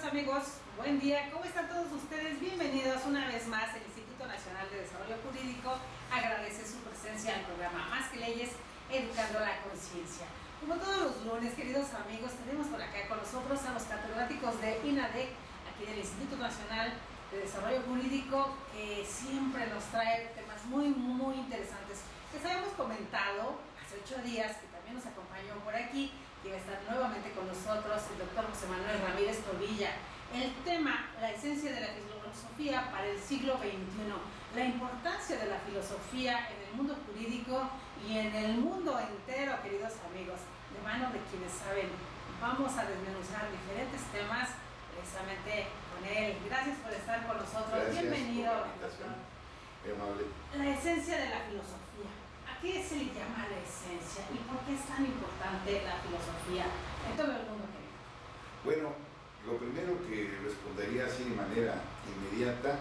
amigos, buen día, ¿cómo están todos ustedes? Bienvenidos una vez más. El Instituto Nacional de Desarrollo Jurídico agradece su presencia en el programa Más que Leyes, Educando la Conciencia. Como todos los lunes, queridos amigos, tenemos por acá con nosotros a los catedráticos de INADEC, aquí del Instituto Nacional de Desarrollo Jurídico, que siempre nos trae temas muy interesantes. Les habíamos comentado hace 8 días, que también nos acompañó por aquí, que va a estar nuevamente con nosotros el doctor José Manuel Ramírez Tobilla. El tema, la esencia de la filosofía para el siglo XXI, la importancia de la filosofía en el mundo jurídico y en el mundo entero, queridos amigos, de mano de quienes saben. Vamos a desmenuzar diferentes temas precisamente con él. Gracias por estar con nosotros. Gracias. Bienvenido, Doctor. Muy amable. La esencia de la filosofía. ¿A qué se le llama la esencia y por qué es tan importante la filosofía en todo el mundo? Bueno, lo primero que respondería así de manera inmediata,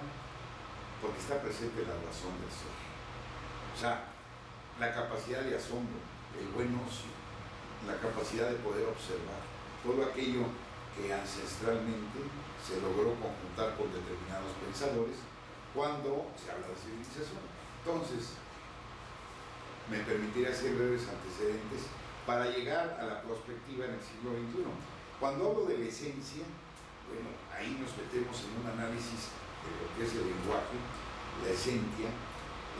porque está presente la razón del ser. O sea, la capacidad de asombro, el buen ocio, la capacidad de poder observar todo aquello que ancestralmente se logró conjuntar con determinados pensadores cuando se habla de civilización. Entonces, me permitiré hacer breves antecedentes para llegar a la perspectiva en el siglo XXI. Cuando hablo de la esencia, bueno, ahí nos metemos en un análisis de lo que es el lenguaje, la esencia,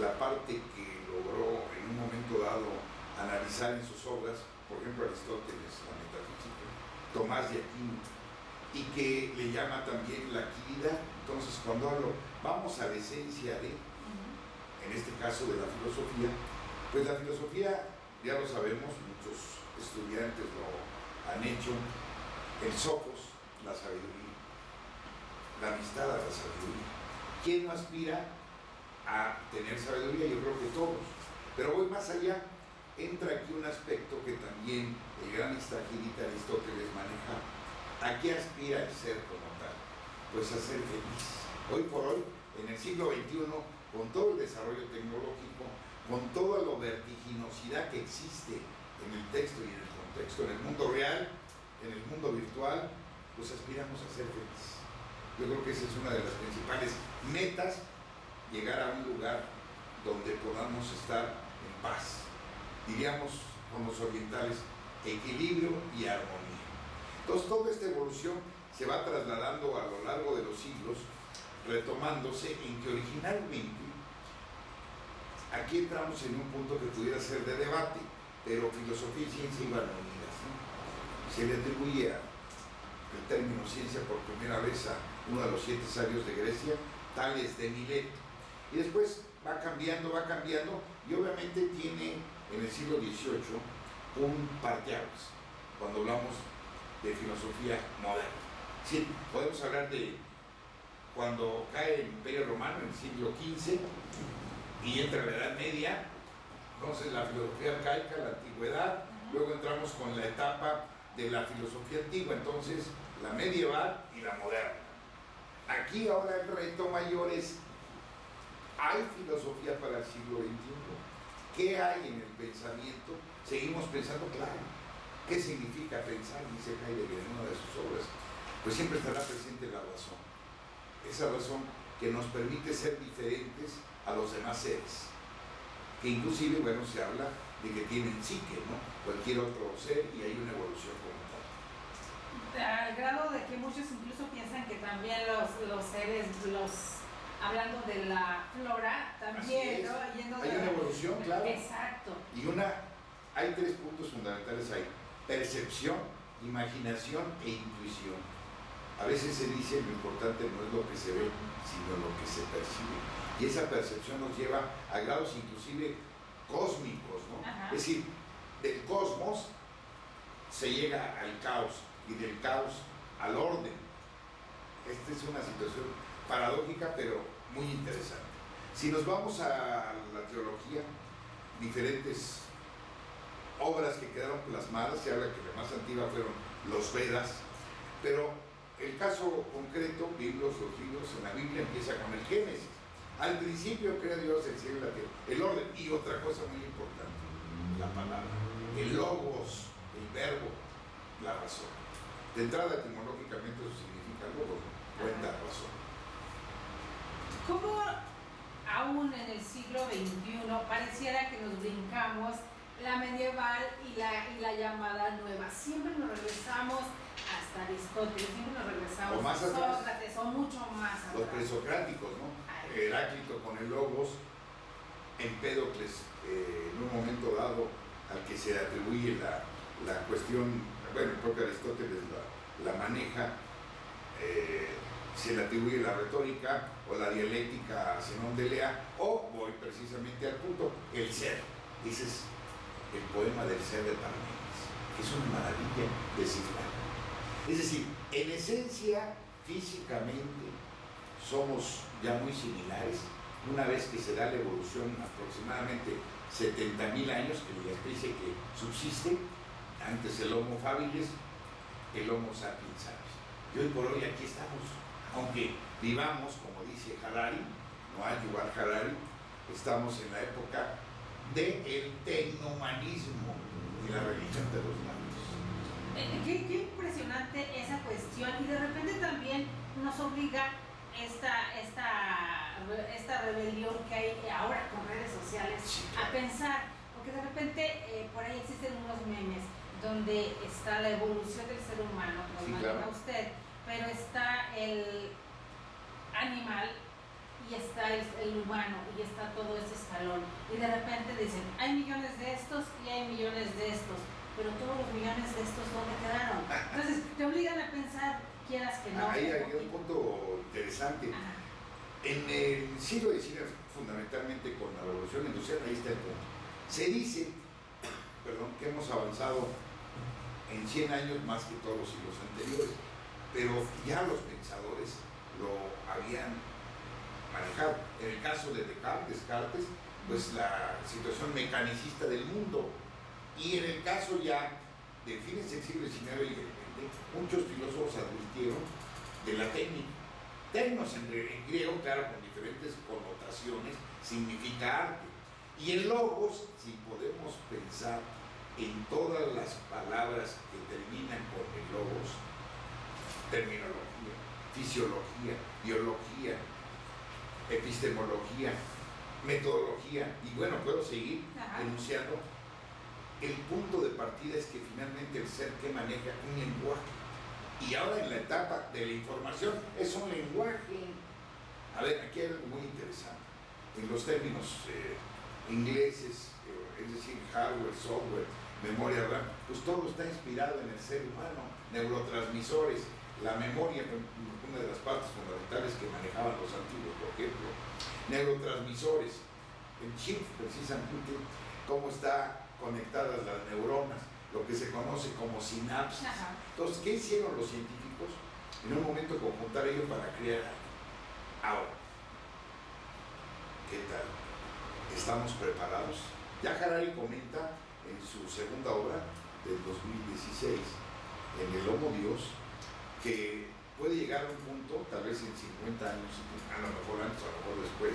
la parte que logró en un momento dado analizar en sus obras, por ejemplo Aristóteles, la metafísica, Tomás de Aquino, y que le llama también la actividad. Entonces, cuando hablo, vamos a la esencia de, en este caso de la filosofía, pues la filosofía, ya lo sabemos, muchos estudiantes lo han hecho, el sopos, la sabiduría, la amistad a la sabiduría. ¿Quién no aspira a tener sabiduría? Yo creo que todos. Pero voy más allá, entra aquí un aspecto que también el gran Istagirita Aristóteles maneja. ¿A qué aspira el ser como tal? Pues a ser feliz. Hoy por hoy, en el siglo XXI, con todo el desarrollo tecnológico, con toda la vertiginosidad que existe en el texto y en el contexto, en el mundo real, en el mundo virtual, pues aspiramos a ser felices. Yo creo que esa es una de las principales metas, llegar a un lugar donde podamos estar en paz. Diríamos con los orientales, equilibrio y armonía. Entonces toda esta evolución se va trasladando a lo largo de los siglos, retomándose en que originalmente, aquí entramos en un punto que pudiera ser de debate, pero filosofía y ciencia iban unidas, ¿no? Se le atribuye el término ciencia por primera vez a uno de los 7 sabios de Grecia, Tales de Mileto, y después va cambiando, y obviamente tiene en el siglo XVIII un parteaguas, cuando hablamos de filosofía moderna. Sí, podemos hablar de cuando cae el Imperio Romano en el siglo XV y entra la Edad Media, entonces la filosofía arcaica, la antigüedad, luego entramos con la etapa de la filosofía antigua, entonces la medieval y la moderna. Aquí ahora el reto mayor es, ¿hay filosofía para el siglo XXI? ¿Qué hay en el pensamiento? Seguimos pensando, claro. ¿Qué significa pensar? Dice Heidegger en una de sus obras. Pues siempre estará presente la razón. Esa razón que nos permite ser diferentes a los demás seres. Que inclusive, bueno, se habla de que tienen psique, ¿no? Cualquier otro ser, y hay una evolución como tal. Al grado de que muchos incluso piensan que también los seres, hablando de la flora, también, ¿no? Yendo hay una evolución, claro. Exacto. Y hay 3 puntos fundamentales ahí: percepción, imaginación e intuición. A veces se dice lo importante no es lo que se ve, sino lo que se percibe. Y esa percepción nos lleva a grados inclusive cósmicos, ¿no? Ajá. Es decir, del cosmos se llega al caos y del caos al orden. Esta es una situación paradójica, pero muy interesante. Si nos vamos a la teología, diferentes obras que quedaron plasmadas, se habla que la más antigua fueron los Vedas, pero el caso concreto, los libros en la Biblia empieza con el Génesis. Al principio crea Dios el cielo y la tierra, el orden, y otra cosa muy importante, la palabra, el logos, el verbo, la razón. De entrada, etimológicamente, eso significa logos, ¿no? Cuenta razón. ¿Cómo aún en el siglo XXI pareciera que nos brincamos la medieval y la llamada nueva? Siempre nos regresamos hasta Aristóteles, siempre nos regresamos o más a atrás, Sócrates, o mucho más atrás. los presocráticos, ¿no? Ay. Heráclito con el logos, Empédocles, en un momento dado, al que se atribuye la cuestión, bueno, el propio Aristóteles la maneja, se le atribuye la retórica o la dialéctica a Zenón de Lea, o voy precisamente al punto, el ser. Ese es el poema del ser de Parménides, que es una maravilla descifrar. Es decir, en esencia, físicamente, somos ya muy similares, una vez que se da la evolución aproximadamente 70.000 años, que es la especie que subsiste, antes el Homo habilis, el Homo sapiens sapiens. Y hoy por hoy aquí estamos, aunque vivamos, como dice Harari, Noah Yuval Harari, estamos en la época del tecnohumanismo y la religión de los labios. Qué impresionante esa cuestión, y de repente también nos obliga esta rebelión que hay ahora con redes sociales, sí, claro, a pensar, porque de repente por ahí existen unos memes donde está la evolución del ser humano, como sí, claro, usted, pero está el animal y está el humano y está todo ese escalón, y de repente dicen, hay millones de estos y hay millones de estos, pero todos los millones de estos, ¿dónde quedaron? Entonces te obligan a pensar, quieras que no. Ahí hay un punto interesante. Ajá. En el siglo XIX, fundamentalmente con la revolución industrial, ahí está el punto. Se dice, que hemos avanzado en 100 años más que todos los siglos anteriores, pero ya los pensadores lo habían manejado. En el caso de Descartes, pues la situación mecanicista del mundo, y en el caso ya de fines del siglo XIX y del XX, muchos filósofos advirtieron de la técnica. Tecnos en griego, claro, con diferentes connotaciones, significa arte. Y el logos, si podemos pensar en todas las palabras que terminan con el logos, terminología, fisiología, biología, epistemología, metodología, y bueno, puedo seguir enunciando. El punto de partida es que finalmente el ser que maneja un lenguaje, y ahora en la etapa de la información es un lenguaje. A ver, aquí hay algo muy interesante. En los términos ingleses, es decir, hardware, software, memoria RAM, pues todo está inspirado en el ser humano. Neurotransmisores, la memoria, una de las partes fundamentales que manejaban los antiguos, por ejemplo. Neurotransmisores, el chip precisamente, cómo está conectadas las neuronas, lo que se conoce como sinapsis. Ajá. Entonces, ¿qué hicieron los científicos? En un momento conjuntar ello para crear algo. Ahora, ¿qué tal? ¿Estamos preparados? Ya Harari comenta en su segunda obra del 2016, en el Homo Dios, que puede llegar a un punto, tal vez en 50 años, a lo mejor antes, a lo mejor después,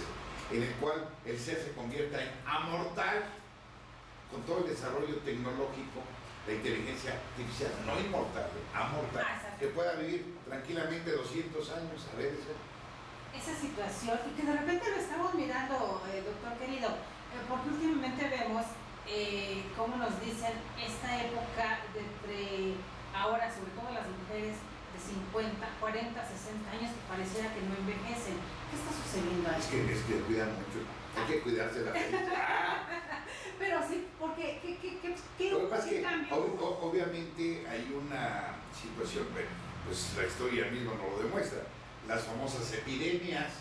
en el cual el ser se convierta en amortal, con todo el desarrollo tecnológico, la inteligencia artificial, no inmortal, amortal, que pueda vivir tranquilamente 200 años, a ver esa situación, y que de repente lo estamos mirando, doctor querido, porque últimamente vemos cómo nos dicen esta época de entre ahora, sobre todo las mujeres de 50, 40, 60 años, que pareciera que no envejecen. ¿Qué está sucediendo ahí? Es que cuidan mucho, hay que cuidarse la gente. Pero sí, porque ¿qué cambio? Obviamente hay una situación, bueno, pues la historia misma nos lo demuestra. Las famosas epidemias,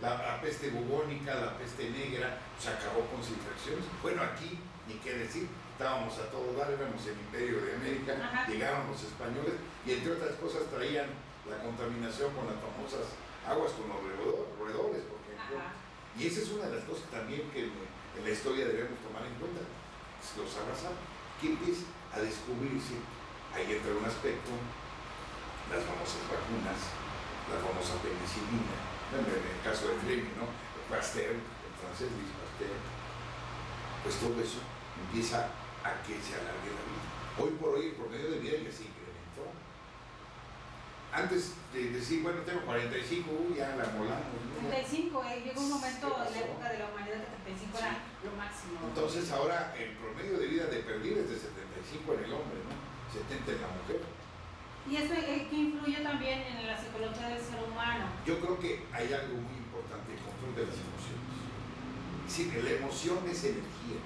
la peste bubónica, la peste negra, se acabó con sus infecciones. Bueno, aquí, ni qué decir, estábamos a todo dar, éramos el Imperio de América, ajá, llegaron los españoles y entre otras cosas traían la contaminación con las famosas aguas con los roedores, por ejemplo. Ajá. Y esa es una de las cosas también que en la historia debemos tomar en cuenta. Los arrasaron. Que empieza a descubrirse, ahí entra un aspecto, las famosas vacunas, la famosa penicilina, bueno, en el caso de Fleming, ¿no? Pasteur, el francés Louis Pasteur, pues todo eso empieza a que se alargue la vida. Hoy por hoy el promedio de vida ya se incrementó. Antes de decir, bueno, tengo 45, ya la molamos. 35, llegó un momento en la época de la humanidad que 35 era lo máximo. Entonces ahora el promedio de vida de perdido es de 75 en el hombre, ¿no? 70 en la mujer. ¿Y eso que influye también en la psicología del ser humano? Yo creo que hay algo muy importante, el control de las emociones. Sí, la emoción es energía,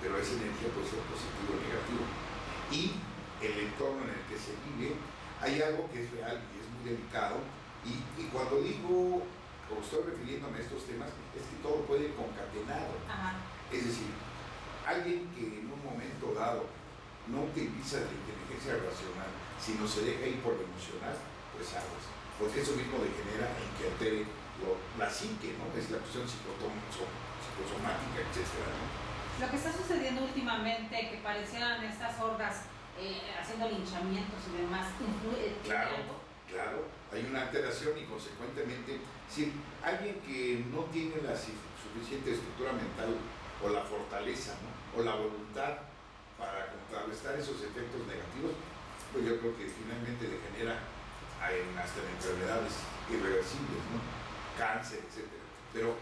pero esa energía puede ser positivo o negativo. Y el entorno en el que se vive, hay algo que es real y es muy delicado. Y cuando digo, o estoy refiriéndome a estos temas, es que todo puede ir concatenado. Ajá. Es decir, alguien que en un momento dado no utiliza la inteligencia racional, sino se deja ir por lo emocional, pues aguas. Porque eso mismo degenera en que altere la psique, ¿no? Es la cuestión psicosomática, etc., ¿no? Lo que está sucediendo últimamente, que parecieran estas hordas haciendo linchamientos y demás, influye. Claro, hay una alteración y consecuentemente, si alguien que no tiene la suficiente estructura mental o la fortaleza, ¿no? O la voluntad para contrarrestar esos efectos negativos, pues yo creo que finalmente degenera hasta en enfermedades irreversibles, ¿no? Cáncer, etc. Pero,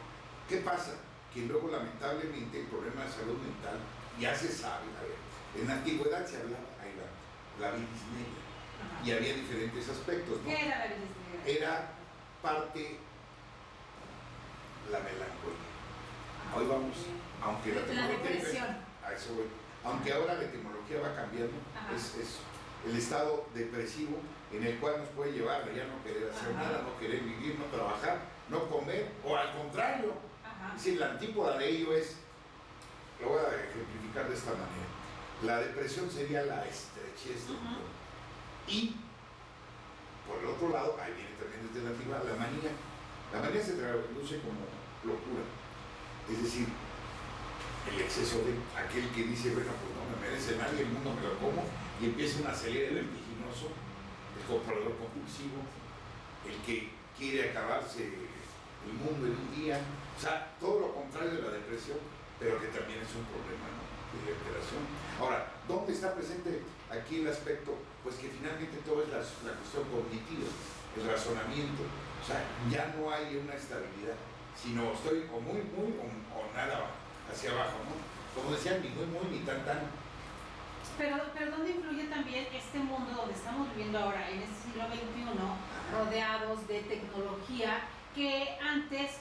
¿qué pasa? Que luego lamentablemente el problema de salud mental ya se sabe. A ver, en la antigüedad se hablaba, ahí va, la bilis negra. Ajá. Y había diferentes aspectos, ¿no? ¿Qué era la bilis negra? Era parte la melancolía. Hoy vamos, aunque la depresión. A eso voy. Aunque ahora la etimología va cambiando, es el estado depresivo en el cual nos puede llevar a ya no querer hacer nada, no querer vivir, no trabajar, no comer, o al contrario. Es decir, la antípoda de ello es, lo voy a ejemplificar de esta manera, la depresión sería la estrechez del mundo. Y, por el otro lado, ahí viene también desde la antigua, la manía. La manía se traduce como locura. Es decir, el exceso de aquel que dice, bueno, pues no me merece nadie, el mundo me lo como, y empieza un acelere vertiginoso, el comprador compulsivo, el que quiere acabarse el mundo en un día, o sea, todo lo contrario de la depresión, pero que también es un problema, ¿no?, de alteración. Ahora, ¿dónde está presente aquí el aspecto? Pues que finalmente todo es la cuestión cognitiva, el razonamiento, o sea, ya no hay una estabilidad, sino estoy o muy, o nada hacia abajo, ¿no? Como decían, ni muy, ni tan. Pero ¿dónde influye también este mundo donde estamos viviendo ahora, en este siglo XXI, rodeados de tecnología, que antes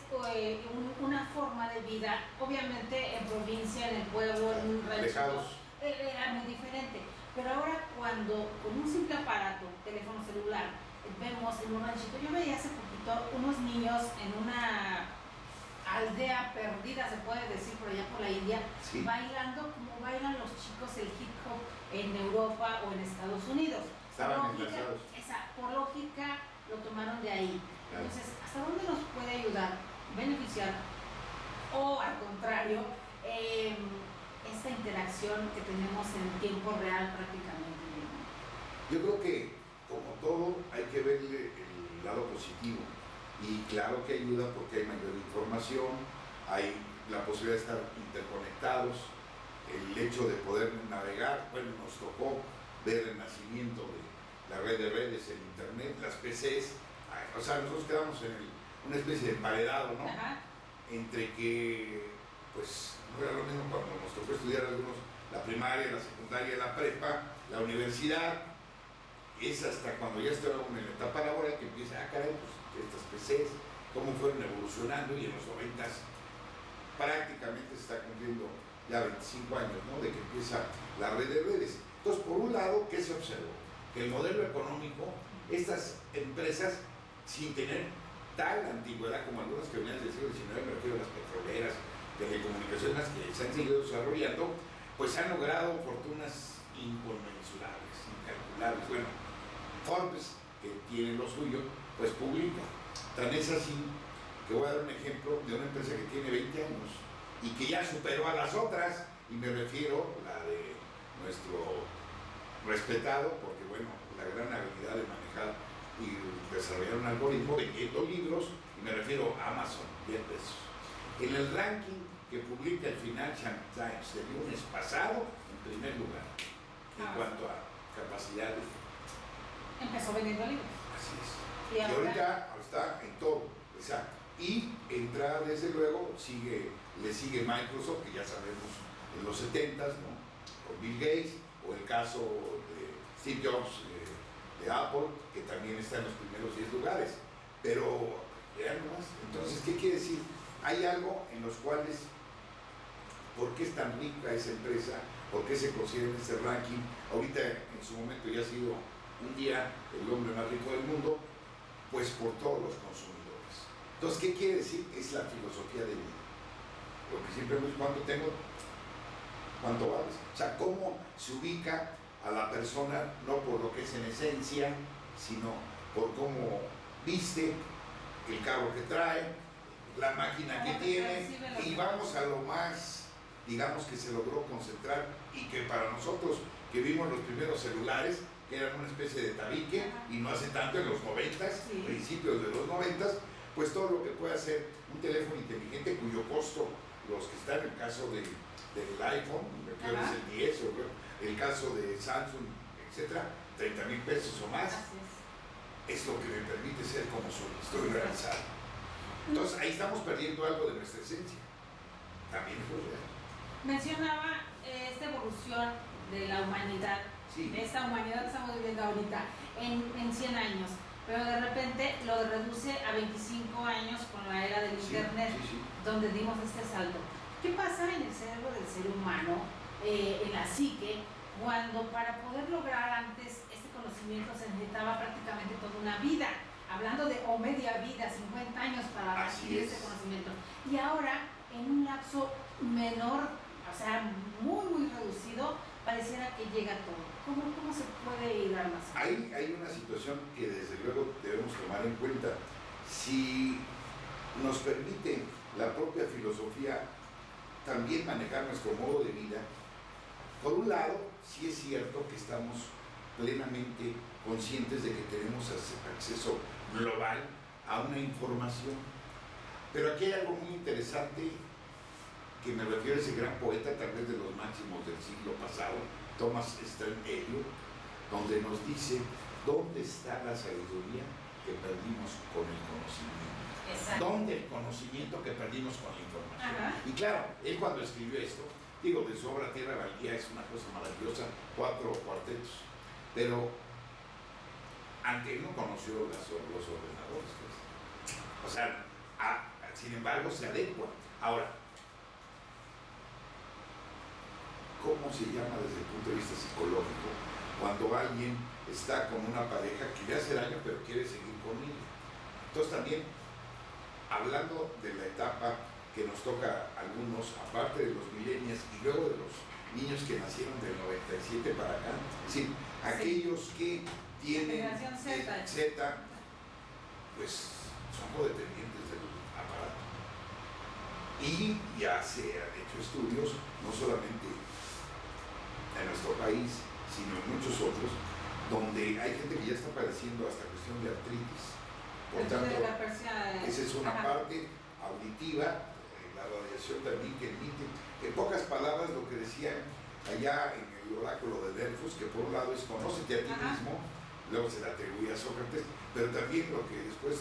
una forma de vida, obviamente en provincia, en el pueblo, en un rancho, era muy diferente. Pero ahora cuando con un simple aparato, teléfono celular, vemos en un ranchito, yo veía hace poquito unos niños en una aldea perdida, se puede decir, por allá por la India, bailando como bailan los chicos el hip hop en Europa o en Estados Unidos. Estaban enlazados. Por lógica lo tomaron de ahí. Claro. Entonces, ¿hasta dónde nos puede ayudar, beneficiar o al contrario, esta interacción que tenemos en tiempo real prácticamente? Yo creo que, como todo, hay que verle el lado positivo. Y claro que ayuda porque hay mayor información, hay la posibilidad de estar interconectados, el hecho de poder navegar. Bueno, nos tocó ver el nacimiento de la red de redes, el internet, las PCs, o sea, nosotros quedamos en una especie de emparedado, ¿no? Entre que, pues, no era lo mismo cuando nos tocó estudiar algunos la primaria, la secundaria, la prepa, la universidad. Es hasta cuando ya está en la etapa laboral que empieza, caray, pues estas PCs, cómo fueron evolucionando, y en los 90s prácticamente se está cumpliendo ya 25 años, ¿no?, de que empieza la red de redes. Entonces, por un lado, ¿qué se observó? Que el modelo económico, estas empresas, sin tener tal antigüedad como algunas que venían del siglo XIX, me refiero a las petroleras, telecomunicaciones que se han seguido desarrollando, pues han logrado fortunas inconmensurables, incalculables. Bueno, Forbes, que tiene lo suyo, pues publica. Tan es así que voy a dar un ejemplo de una empresa que tiene 20 años y que ya superó a las otras, y me refiero a la de nuestro respetado, porque bueno, la gran habilidad de manejar y desarrollar un algoritmo vendiendo libros, y me refiero a Amazon, 10 pesos. En el ranking que publica el Financial Times del lunes pasado, en primer lugar, en cuanto a capacidad de Empezó vendiendo libros. Así es. Y Y ahora ahorita está en todo. O sea, y entra desde luego, le sigue Microsoft, que ya sabemos en los 70s, ¿no? Con Bill Gates, o el caso de Steve Jobs de Apple, que también está en los primeros 10 lugares. Pero, vean nomás, entonces, ¿qué quiere decir? Hay algo en los cuales, ¿por qué es tan rica esa empresa? ¿Por qué se considera en este ranking? Ahorita, en su momento, ya ha sido un día el hombre más rico del mundo, pues por todos los consumidores. Entonces, ¿qué quiere decir? Es la filosofía de vida. Lo que siempre me dice, ¿cuánto tengo? ¿Cuánto vales? O sea, cómo se ubica a la persona, no por lo que es en esencia, sino por cómo viste, el carro que trae, la máquina que tiene, y vamos a lo más, digamos, que se logró concentrar y que para nosotros que vimos los primeros celulares, que eran una especie de tabique, y no hace tanto, en los 90s, sí, principios de los 90s, pues todo lo que puede hacer un teléfono inteligente cuyo costo, los que están en el caso del iPhone, creo que es el 10, o el caso de Samsung, etcétera, 30,000 pesos o más, es lo que me permite ser como soy, estoy realizado. Entonces ahí estamos perdiendo algo de nuestra esencia, también es real. Mencionaba esta evolución de la humanidad, Sí. de esta humanidad que estamos viviendo ahorita en 100 años, pero de repente lo reduce a 25 años con la era del internet, donde dimos este salto. ¿Qué pasa en el cerebro del ser humano, en la psique, cuando para poder lograr antes este conocimiento se necesitaba prácticamente toda una vida? Hablando de o media vida, 50 años para adquirir este conocimiento. Y ahora, en un lapso menor, o sea, muy reducido, pareciera que llega todo. ¿Cómo se puede ir más? Hay una situación que desde luego debemos tomar en cuenta. Si nos permite la propia filosofía también manejar nuestro modo de vida, por un lado, sí es cierto que estamos plenamente conscientes de que tenemos acceso global a una información. Pero aquí hay algo muy interesante que me refiero a ese gran poeta, tal vez de los máximos del siglo pasado, Thomas Stern Eliot, donde nos dice, ¿dónde está la sabiduría que perdimos con el conocimiento? Exacto. ¿Dónde el conocimiento que perdimos con la información? Ajá. Y claro, él cuando escribió esto, digo, de su obra Tierra Baldía es una cosa maravillosa, 4 cuartetos, pero ante él no conoció los ordenadores, pues. O sea, sin embargo se adecua. Ahora, ¿cómo se llama desde el punto de vista psicológico cuando alguien está con una pareja que le hace daño pero quiere seguir con ella? Entonces también, hablando de la etapa que nos toca a algunos, aparte de los millennials y luego de los niños que nacieron del 97 para acá, es decir, aquellos que tienen Z, pues son codependientes del aparato. Y ya se han hecho estudios, no solamente en nuestro país, sino en muchos otros, donde hay gente que ya está padeciendo hasta cuestión de artritis. Por tanto, esa es una parte auditiva, la radiación también que emite. En pocas palabras, lo que decían allá en el oráculo de Delfos, que por un lado es conócete a ti mismo, luego se le atribuía a Sócrates, pero también lo que después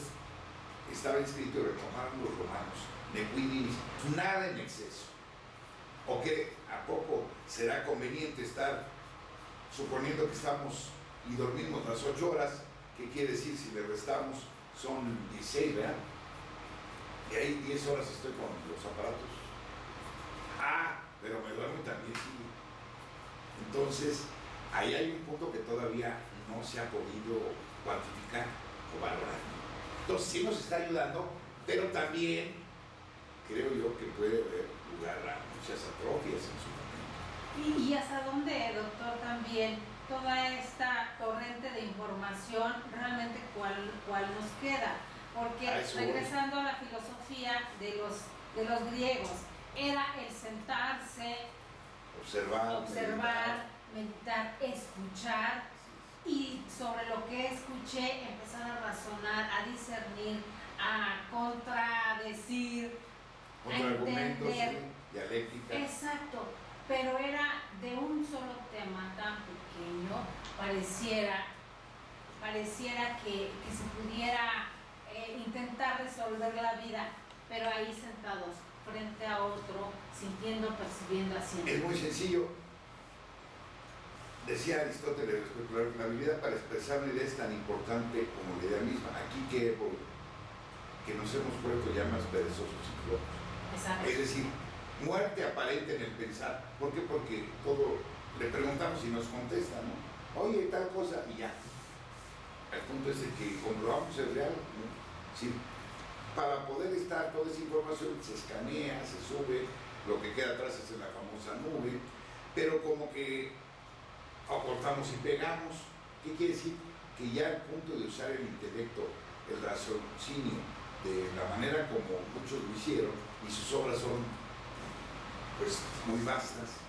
estaba escrito y retomaron los romanos, ne qui dimis, nada en exceso. ¿O que a poco será conveniente estar suponiendo que estamos y dormimos las 8 horas? ¿Qué quiere decir si le restamos? Son 16, ¿verdad? Y ahí 10 horas estoy con los aparatos. Pero me duermo también, sí. Entonces, ahí hay un punto que todavía no se ha podido cuantificar o valorar. Entonces, sí nos está ayudando, pero también creo yo que puede haber lugar a muchas atrofias en su momento. ¿Y hasta dónde, doctor, también toda esta torrente de información realmente cuál nos queda? Porque regresando a la filosofía de los griegos, era el sentarse, observar, meditar, escuchar, y sobre lo que escuché empezar a razonar, a discernir, a contradecir, a entender. Dialéctica. Exacto, pero era de un solo tema tan pequeño, pareciera que se pudiera intentar resolver la vida, pero ahí sentados frente a otro, sintiendo, percibiendo, haciendo. Es muy sencillo. Decía Aristóteles, la habilidad para expresar una idea es tan importante como la idea misma. Aquí que nos hemos vuelto ya más perezosos y flojos. Exacto. Es decir, muerte aparente en el pensar. ¿Por qué? Porque todo le preguntamos y nos contesta, ¿no? Oye, tal cosa, y ya. El punto es de que comprobamos es real, ¿no? Sí. Para poder estar toda esa información se escanea, se sube, lo que queda atrás es en la famosa nube, pero como que acortamos y pegamos. ¿Qué quiere decir? Que ya al punto de usar el intelecto, el raciocinio, de la manera como muchos lo hicieron, y sus obras son pues muy vastas,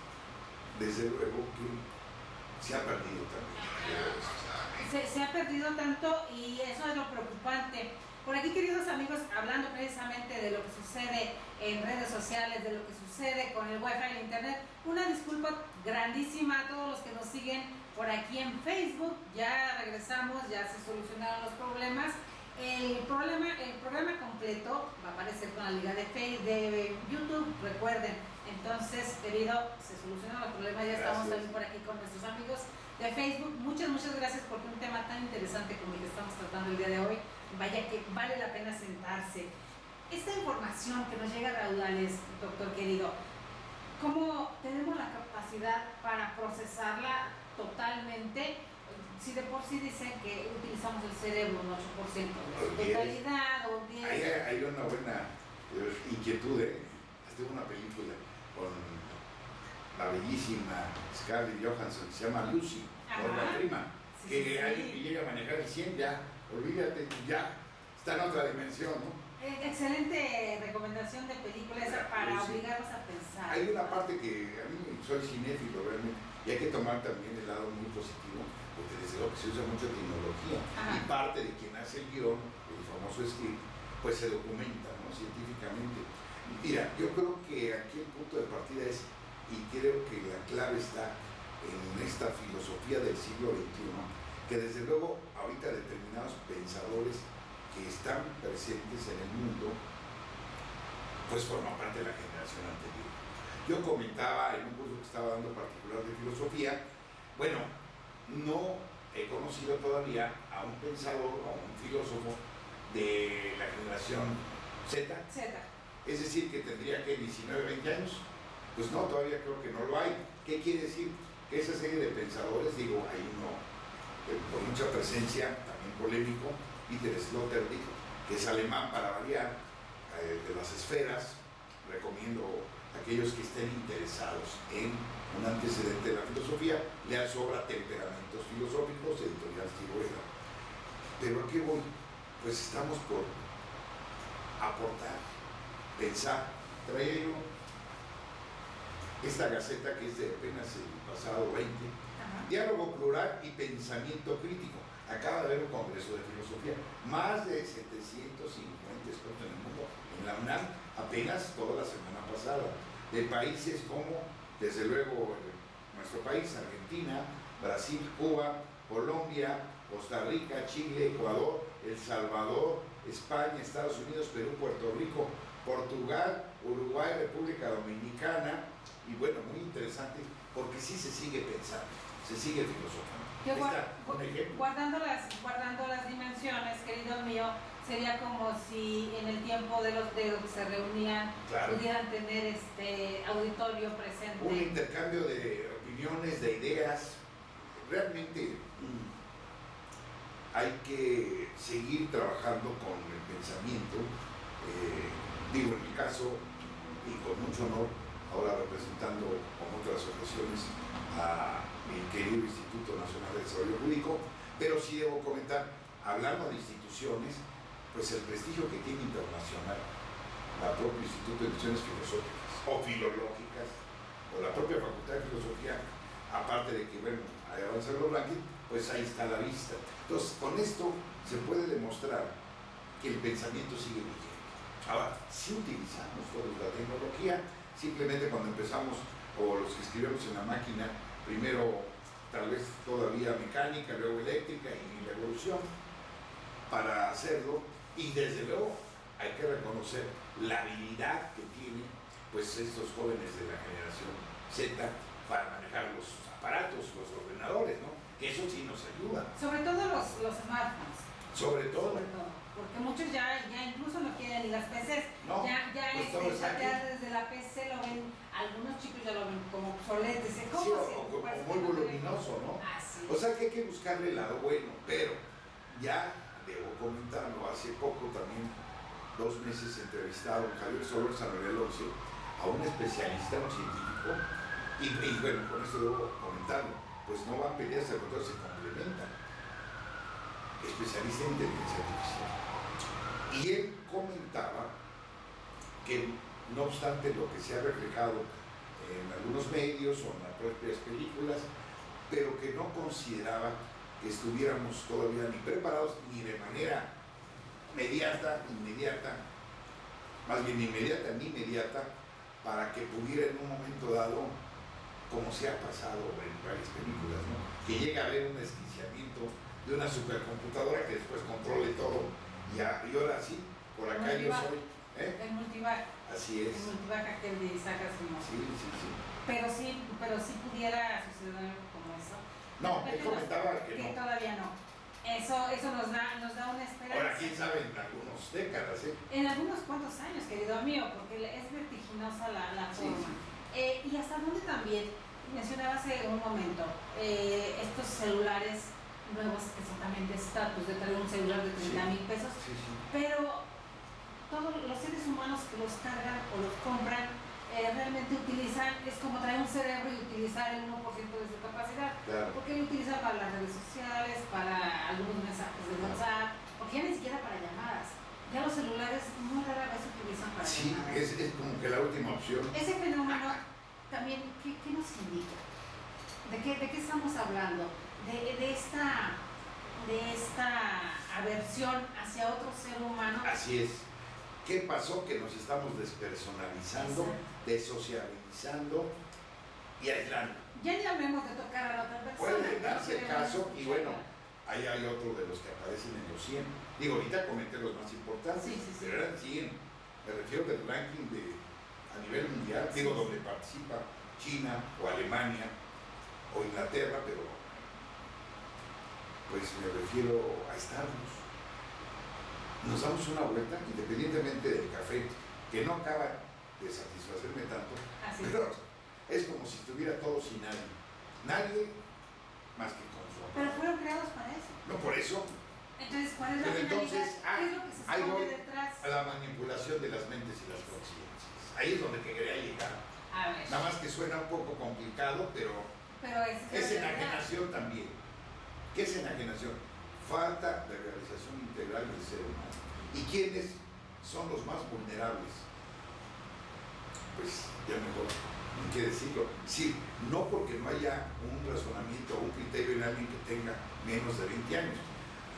desde luego que se ha perdido también. Se ha perdido tanto y eso es lo preocupante. Por aquí, queridos amigos, hablando precisamente de lo que sucede en redes sociales, de lo que sucede con el wifi y el internet, una disculpa grandísima a todos los que nos siguen por aquí en Facebook. Ya regresamos, ya se solucionaron los problemas. El programa completo va a aparecer con la liga de YouTube, recuerden. Entonces, querido, se solucionan los problemas, ya estamos también por aquí con nuestros amigos de Facebook. Muchas gracias porque un tema tan interesante como el que estamos tratando el día de hoy, vaya que vale la pena sentarse. Esta información que nos llega a raudales, doctor querido, ¿cómo tenemos la capacidad para procesarla totalmente? Si de por sí dicen que utilizamos el cerebro un 8% de su totalidad o 10%. Hay una buena inquietud, tengo una película con la bellísima Scarlett Johansson que se llama Lucy, por la prima, que alguien que llega a manejar el 100 ya, olvídate, ya está en otra dimensión, ¿no? Excelente recomendación de película esa para obligarnos a pensar. Hay una parte que a mí soy cinéfilo realmente, y hay que tomar también el lado muy positivo, porque desde luego que se usa mucha tecnología, y parte de quien hace el guión, el famoso script, pues se documenta, ¿no?, científicamente. Mira, yo creo que aquí el punto de partida es, y creo que la clave está en esta filosofía del siglo XXI, que desde luego ahorita determinados pensadores que están presentes en el mundo, pues forman parte de la generación anterior. Yo comentaba en un curso que estaba dando particular de filosofía, bueno, no he conocido todavía a un pensador, a un filósofo de la generación Z. Es decir, que tendría que 19, 20 años. Pues no, todavía creo que no lo hay. ¿Qué quiere decir? Que esa serie de pensadores, digo, hay uno con mucha presencia, también polémico, Peter Sloterdijk, que es alemán para variar, de las esferas. Recomiendo a aquellos que estén interesados en un antecedente de la filosofía, lean su obra Temperamentos Filosóficos, editorial Siruela. Pero ¿a qué voy? Pues estamos por aportar, pensar. Traía yo esta gaceta que es de apenas el pasado 20, Diálogo Plural y Pensamiento Crítico. Acaba de haber un congreso de filosofía, más de 750 expertos en el mundo, en la UNAM, apenas toda la semana pasada, de países como, desde luego, nuestro país, Argentina, Brasil, Cuba, Colombia, Costa Rica, Chile, Ecuador, El Salvador, España, Estados Unidos, Perú, Puerto Rico, Portugal, Uruguay, República Dominicana, y bueno, muy interesante, porque sí se sigue pensando, se sigue filosofando. Guardando las dimensiones, querido mío, sería como si en el tiempo de los dedos que se reunían, pudieran tener auditorio presente. Un intercambio de opiniones, de ideas. Realmente hay que seguir trabajando con el pensamiento. Digo, en mi caso, y con mucho honor, ahora representando como otras ocasiones a mi querido Instituto Nacional de Desarrollo Jurídico, pero sí debo comentar, hablando de instituciones, pues el prestigio que tiene internacional la propia Instituto de Instituciones Filosóficas o Filológicas, o la propia Facultad de Filosofía, aparte de que, bueno, hay avanzado los rankings, pues ahí está a la vista. Entonces, con esto se puede demostrar que el pensamiento sigue vigente. Ahora, si utilizamos toda la tecnología, simplemente cuando empezamos, o los que escribimos en la máquina, primero tal vez todavía mecánica, luego eléctrica y la evolución para hacerlo, y desde luego hay que reconocer la habilidad que tienen pues estos jóvenes de la generación Z para manejar los aparatos, los ordenadores, ¿no? Que eso sí nos ayuda. Sobre todo los smartphones. Sobre todo. Porque muchos ya incluso no quieren ni las PCs. No, ya pues chatear desde la PC lo ven, algunos chicos ya lo ven como obsoletos. ¿Cómo sí, o muy voluminoso, ¿no? Así. O sea que hay que buscarle el lado bueno, pero ya debo comentarlo, hace poco también, 2 meses entrevistaron Javier Soler Sanoriel a un especialista, un científico, y bueno, con esto debo comentarlo, pues no van a pelearse, al contrario, se complementan. Especialista en inteligencia artificial. Y él comentaba que, no obstante lo que se ha reflejado en algunos medios o en las propias películas, pero que no consideraba que estuviéramos todavía ni preparados ni de manera inmediata, ni inmediata, para que pudiera en un momento dado, como se ha pasado en varias películas, ¿no? Que llegue a haber un desquiciamiento de una supercomputadora que después controle todo y ahora sí, por acá yo soy. El multivac. Así es. El multivac aquel de Isaac Asimov. Sí. Pero sí pudiera suceder algo como eso. No, él comentaba que no. Todavía no. Eso nos da una esperanza. Ahora, quién sabe, en algunas décadas, ¿eh? En algunos cuantos años, querido mío, porque es vertiginosa la forma. Sí. Y hasta dónde también, mencionaba hace un momento, estos celulares nuevos que son también de estatus, de traer un celular de 30,000 pesos, Sí. pero todos los seres humanos que los cargan o los compran realmente utilizan, es como traer un cerebro y utilizar el 1% de su capacidad, Claro. porque lo utilizan para las redes sociales, para algunos mensajes de WhatsApp, porque ya ni siquiera para llamadas. Ya los celulares muy rara vez se utilizan para llamadas. Sí, es como que la última opción. Ese fenómeno también, ¿qué nos indica? ¿De qué estamos hablando? De esta aversión hacia otro ser humano. Así es. ¿Qué pasó? Que nos estamos despersonalizando, Exacto. desocializando y aislando. Ya ni hablemos de tocar a la otra persona. Puede darse el caso, y bueno, ahí hay otro de los que aparecen en los 100. Digo, ahorita comenté los más importantes, Sí. pero eran 100. Me refiero del ranking a nivel mundial, digo, donde participa China o Alemania o Inglaterra, pero pues me refiero a Estados Unidos. Nos damos una vuelta, independientemente del café, que no acaba de satisfacerme tanto, Así pero es como si estuviera todo sin nadie. Nadie más que consumo. Pero fueron creados para eso. No, por eso. Entonces, ¿cuál es la Pero finalidad? entonces, ¿Qué es lo que se ahí esconde voy detrás? a la manipulación de las mentes y las conciencias. Ahí es donde quería llegar. A ver. Nada más que suena un poco complicado, pero es enajenación también. ¿Qué es enajenación? Falta de realización integral del ser humano. ¿Y quiénes son los más vulnerables? Pues ya mejor, ni qué decirlo. Sí, no porque no haya un razonamiento o un criterio en alguien que tenga menos de 20 años,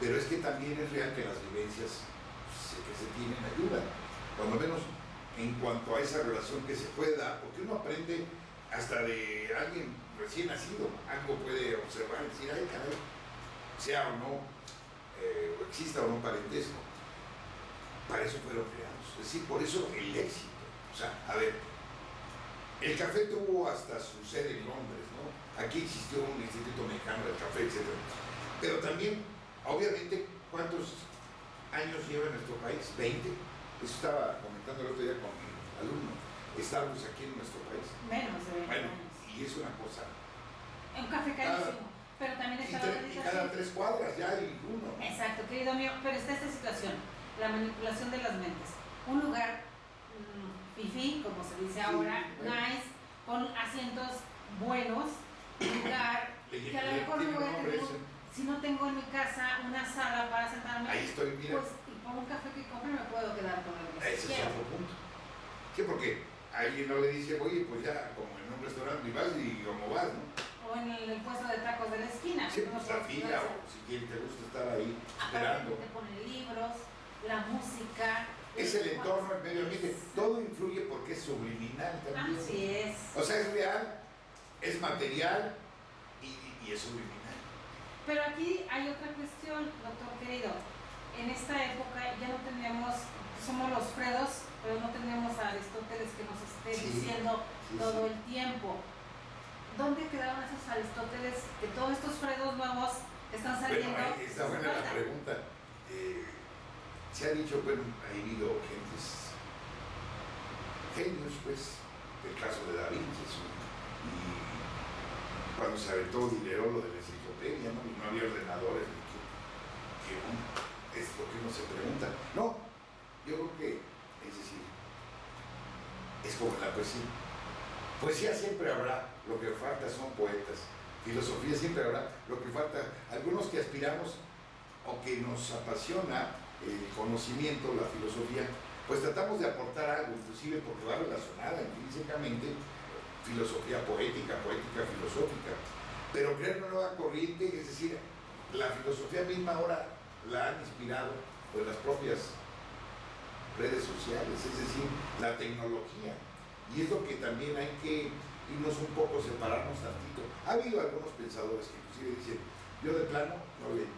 pero es que también es real que las vivencias que se tienen ayudan, cuando menos en cuanto a esa relación que se puede dar, porque uno aprende hasta de alguien recién nacido, algo puede observar y decir, ay caray, sea o no, exista o no parentesco. Para eso fueron creados, es decir, por eso el éxito. O sea, a ver, el café tuvo hasta su sede en Londres, ¿no? Aquí existió un Instituto Mexicano del Café, etc. Pero también, obviamente, ¿cuántos años lleva nuestro país? 20. Eso estaba comentando el otro día con mi alumno. Starbucks aquí en nuestro país. Menos de 20 Bueno, años. y es una cosa. Un café carísimo. Pero también está la Y cada 3 cuadras ya hay uno. Exacto, querido mío. Pero está esta situación, la manipulación de las mentes. Un lugar fifí, como se dice ahora, bueno. nice, con asientos buenos, un lugar que a lo mejor no voy a tener, si no tengo en mi casa una sala para sentarme, Ahí estoy, mira. pues y por un café que compre me puedo quedar con el que Ese es quiero. otro punto. Sí, porque alguien no le dice, oye, pues ya, como en un restaurante y vas y como vas, ¿no? O en el puesto de tacos de la esquina. Sí, ¿no? pues la fila, o si quien te gusta estar ahí Aparte esperando. te ponen libros, la música. Es el entorno, el medio ambiente, todo influye porque es subliminal también. Así es. O sea, es real, es material y y es subliminal. Pero aquí hay otra cuestión, doctor querido. En esta época ya no tenemos, somos los Fredos, pero no tenemos a Aristóteles que nos esté diciendo todo el tiempo. ¿Dónde quedaron esos Aristóteles que todos estos Fredos nuevos están saliendo? Bueno, está buena la pregunta. Se ha dicho, bueno, ha habido genios, pues, el caso de Da Vinci, y cuando se aventó Diderot lo de la enciclopedia, ¿no? Y no había ordenadores, es lo que uno se pregunta. No, yo creo que, es decir, es como en la poesía. Poesía siempre habrá, lo que falta son poetas. Filosofía siempre habrá, lo que falta, algunos que aspiramos o que nos apasiona el conocimiento, la filosofía, pues tratamos de aportar algo, inclusive porque va relacionada intrínsecamente, filosofía poética, poética filosófica, pero crear una nueva corriente, es decir, la filosofía misma ahora la han inspirado pues las propias redes sociales, es decir, la tecnología, y es lo que también hay que irnos un poco, separarnos tantito. Ha habido algunos pensadores que inclusive dicen, yo de plano no leo.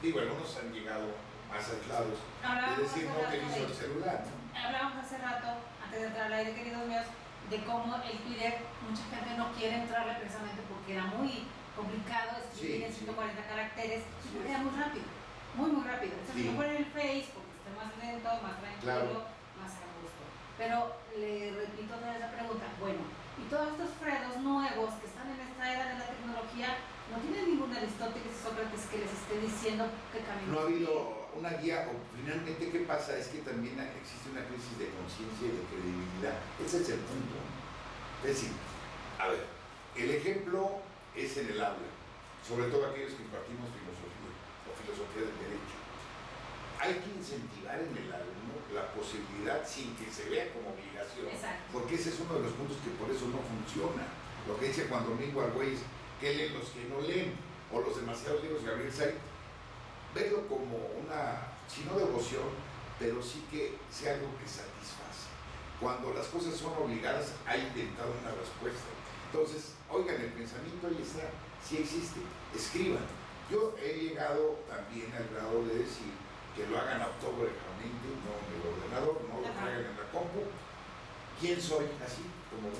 Digo, algunos han llegado más aislados de decir no utilizo el celular, ¿no? Hablábamos hace rato, antes de entrar al aire, queridos míos, de cómo el Twitter, mucha gente no quiere entrarle precisamente porque era muy complicado escribir en 140 caracteres, y era muy rápido, muy rápido. Entonces, mejor en el Face, porque está más lento, más tranquilo, más a gusto. Pero le repito otra vez la pregunta, bueno, y todos estos Fredos nuevos que están en esta era de la tecnología, no tienen ningún Aristóteles y Sócrates que les esté diciendo qué camino. No ha habido una guía, o finalmente qué pasa es que también existe una crisis de conciencia y de credibilidad. Ese es el punto. Es decir, a ver, el ejemplo es en el aula, sobre todo aquellos que impartimos filosofía o filosofía del derecho. Hay que incentivar en el alumno la posibilidad sin que se vea como obligación. Exacto. Porque ese es uno de los puntos que por eso no funciona. Lo que dice Juan Domingo Argüelles, que leen los que no leen, o los demasiados libros de Gabriel Said, verlo como una, si no devoción, pero sí que sea algo que satisface. Cuando las cosas son obligadas, hay intentado una respuesta. Entonces, oigan, el pensamiento ahí está, sí existe, escriban. Yo he llegado también al grado de decir que lo hagan autógrafamente, no en el ordenador, no lo traigan en la compu. ¿Quién soy? Así como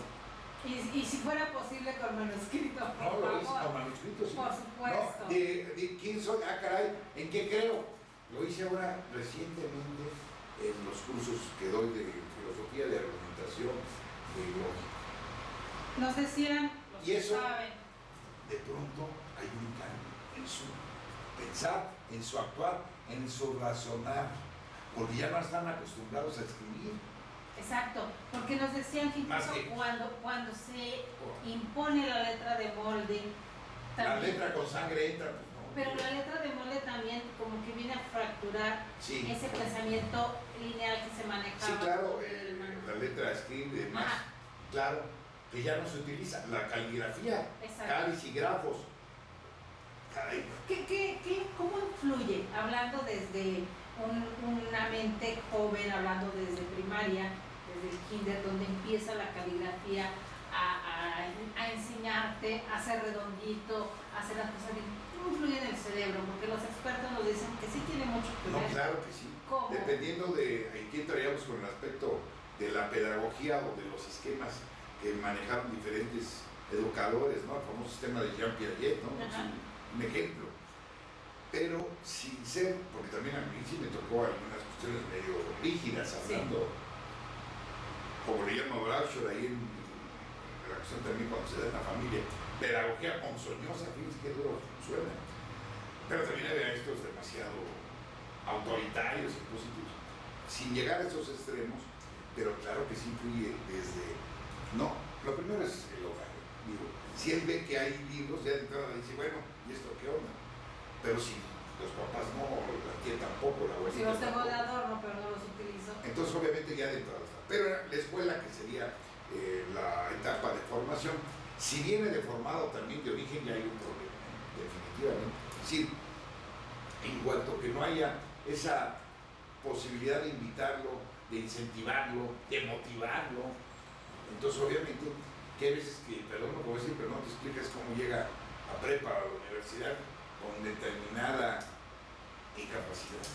Y si fuera posible con manuscrito, por no, favor. lo hice con manuscrito, sí. Por supuesto. No, de quién soy, caray, ¿en qué creo? Lo hice ahora recientemente en los cursos que doy de filosofía, de argumentación, de lógica. Nos decían, los y eso, que saben. De pronto hay un cambio en su pensar, en su actuar, en su razonar, porque ya no están acostumbrados a escribir. Exacto, porque nos decían que incluso cuando se impone la letra de molde, la letra con sangre entra, pues no. Pero la letra de molde también como que viene a fracturar ese pensamiento lineal que se manejaba. Sí, claro, la letra escribe más, claro, que ya no se utiliza. La caligrafía, cáliz y grafos. Caray. ¿Cómo influye, hablando desde una mente joven, hablando desde primaria, desde el kinder, donde empieza la caligrafía a enseñarte a hacer redondito, a hacer las cosas bien? ¿Cómo influye en el cerebro? Porque los expertos nos dicen que sí tiene mucho que ver. No, claro que sí. ¿Cómo? Dependiendo de aquí entraríamos con el aspecto de la pedagogía o de los esquemas que manejaron diferentes educadores, ¿no? El famoso sistema de Jean Piaget, ¿no? Es un ejemplo. Pero sin ser, porque también a mí sí me tocó algunas cuestiones medio rígidas, hablando, como le llama Bradshaw ahí en la cuestión también cuando se da en la familia, pedagogía ponzoñosa, fíjense qué duro suena. Pero también había estos demasiado autoritarios y positivos, sin llegar a esos extremos, pero claro que sí influye desde, no, lo primero es el hogar, digo, si él ve que hay libros, ya de entrada dice, bueno, ¿y esto qué onda? Pero si los papás no, la tía tampoco, la abuelita si los tengo tampoco, de adorno, pero no los utilizo. entonces obviamente ya de entrada está. Pero la escuela, que sería la etapa de formación, si viene deformado también de origen, ya hay un problema, definitivamente. Es decir, en cuanto que no haya esa posibilidad de invitarlo, de incentivarlo, de motivarlo, entonces obviamente que hay veces que, perdón, no puedo decir, pero no te explicas cómo llega a prepa o a la universidad con determinada incapacidad.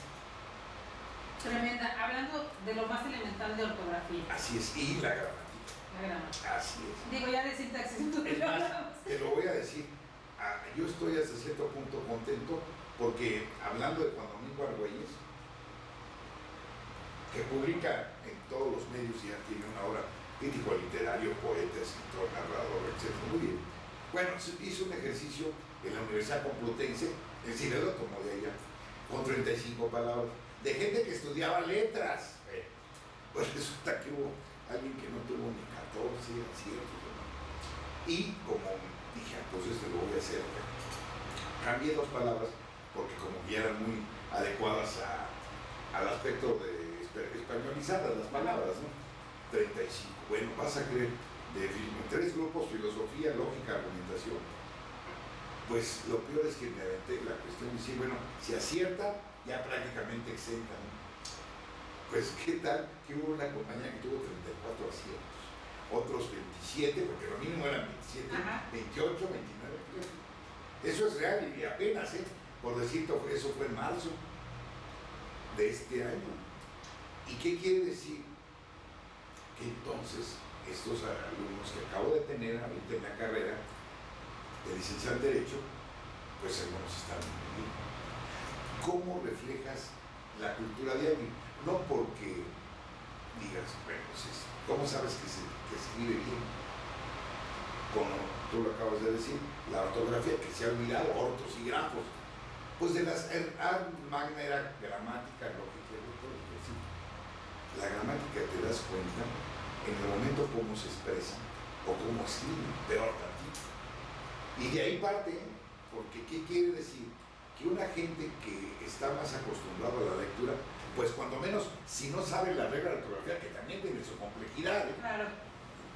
Tremenda. Hablando de lo más elemental de ortografía. Así es, y la gramática. La gramática. Así es. Digo, ya de sintaxis. Es más, te lo voy a decir, yo estoy hasta cierto punto contento porque hablando de Juan Domingo Argüelles, que publica en todos los medios y ya tiene una obra, crítico literario, poeta, escritor, narrador, etc. Muy bien. Bueno, hizo un ejercicio en la Universidad Complutense, es decir, él lo tomó de allá, con 35 palabras, de gente que estudiaba letras. Pues resulta que hubo alguien que no tuvo ni 14, así, y como dije, pues esto lo voy a hacer, cambié 2 palabras, porque como que eran muy adecuadas al aspecto de españolizadas las palabras, ¿no? 35. Bueno, vas a creer, de 3 grupos, filosofía, lógica, argumentación. Pues lo peor es que me aventé la cuestión de decir, bueno, si acierta, ya prácticamente exenta, ¿no? Pues qué tal que hubo una compañía que tuvo 34 aciertos, otros 27, porque lo mínimo eran 27, ajá, 28, 29. Eso es real y apenas, por decirte, eso fue en marzo de este año. ¿Y qué quiere decir? Que entonces estos alumnos que acabo de tener ahorita en la carrera de licenciado en Derecho, pues algunos están muy bien. ¿Cómo reflejas la cultura de alguien? No porque digas, bueno, pues ¿cómo sabes que se escribe bien? Como tú lo acabas de decir, la ortografía que se ha olvidado, ortos y grafos. Pues de las magna era gramática, lógica y retórica. ¿Sí? La gramática te das cuenta en el momento cómo se expresa o cómo escribe, peor tantito. Y de ahí parte, porque ¿qué quiere decir? Que una gente que está más acostumbrada a la lectura, pues cuando menos, si no sabe la regla de ortografía, que también tiene su complejidad, claro,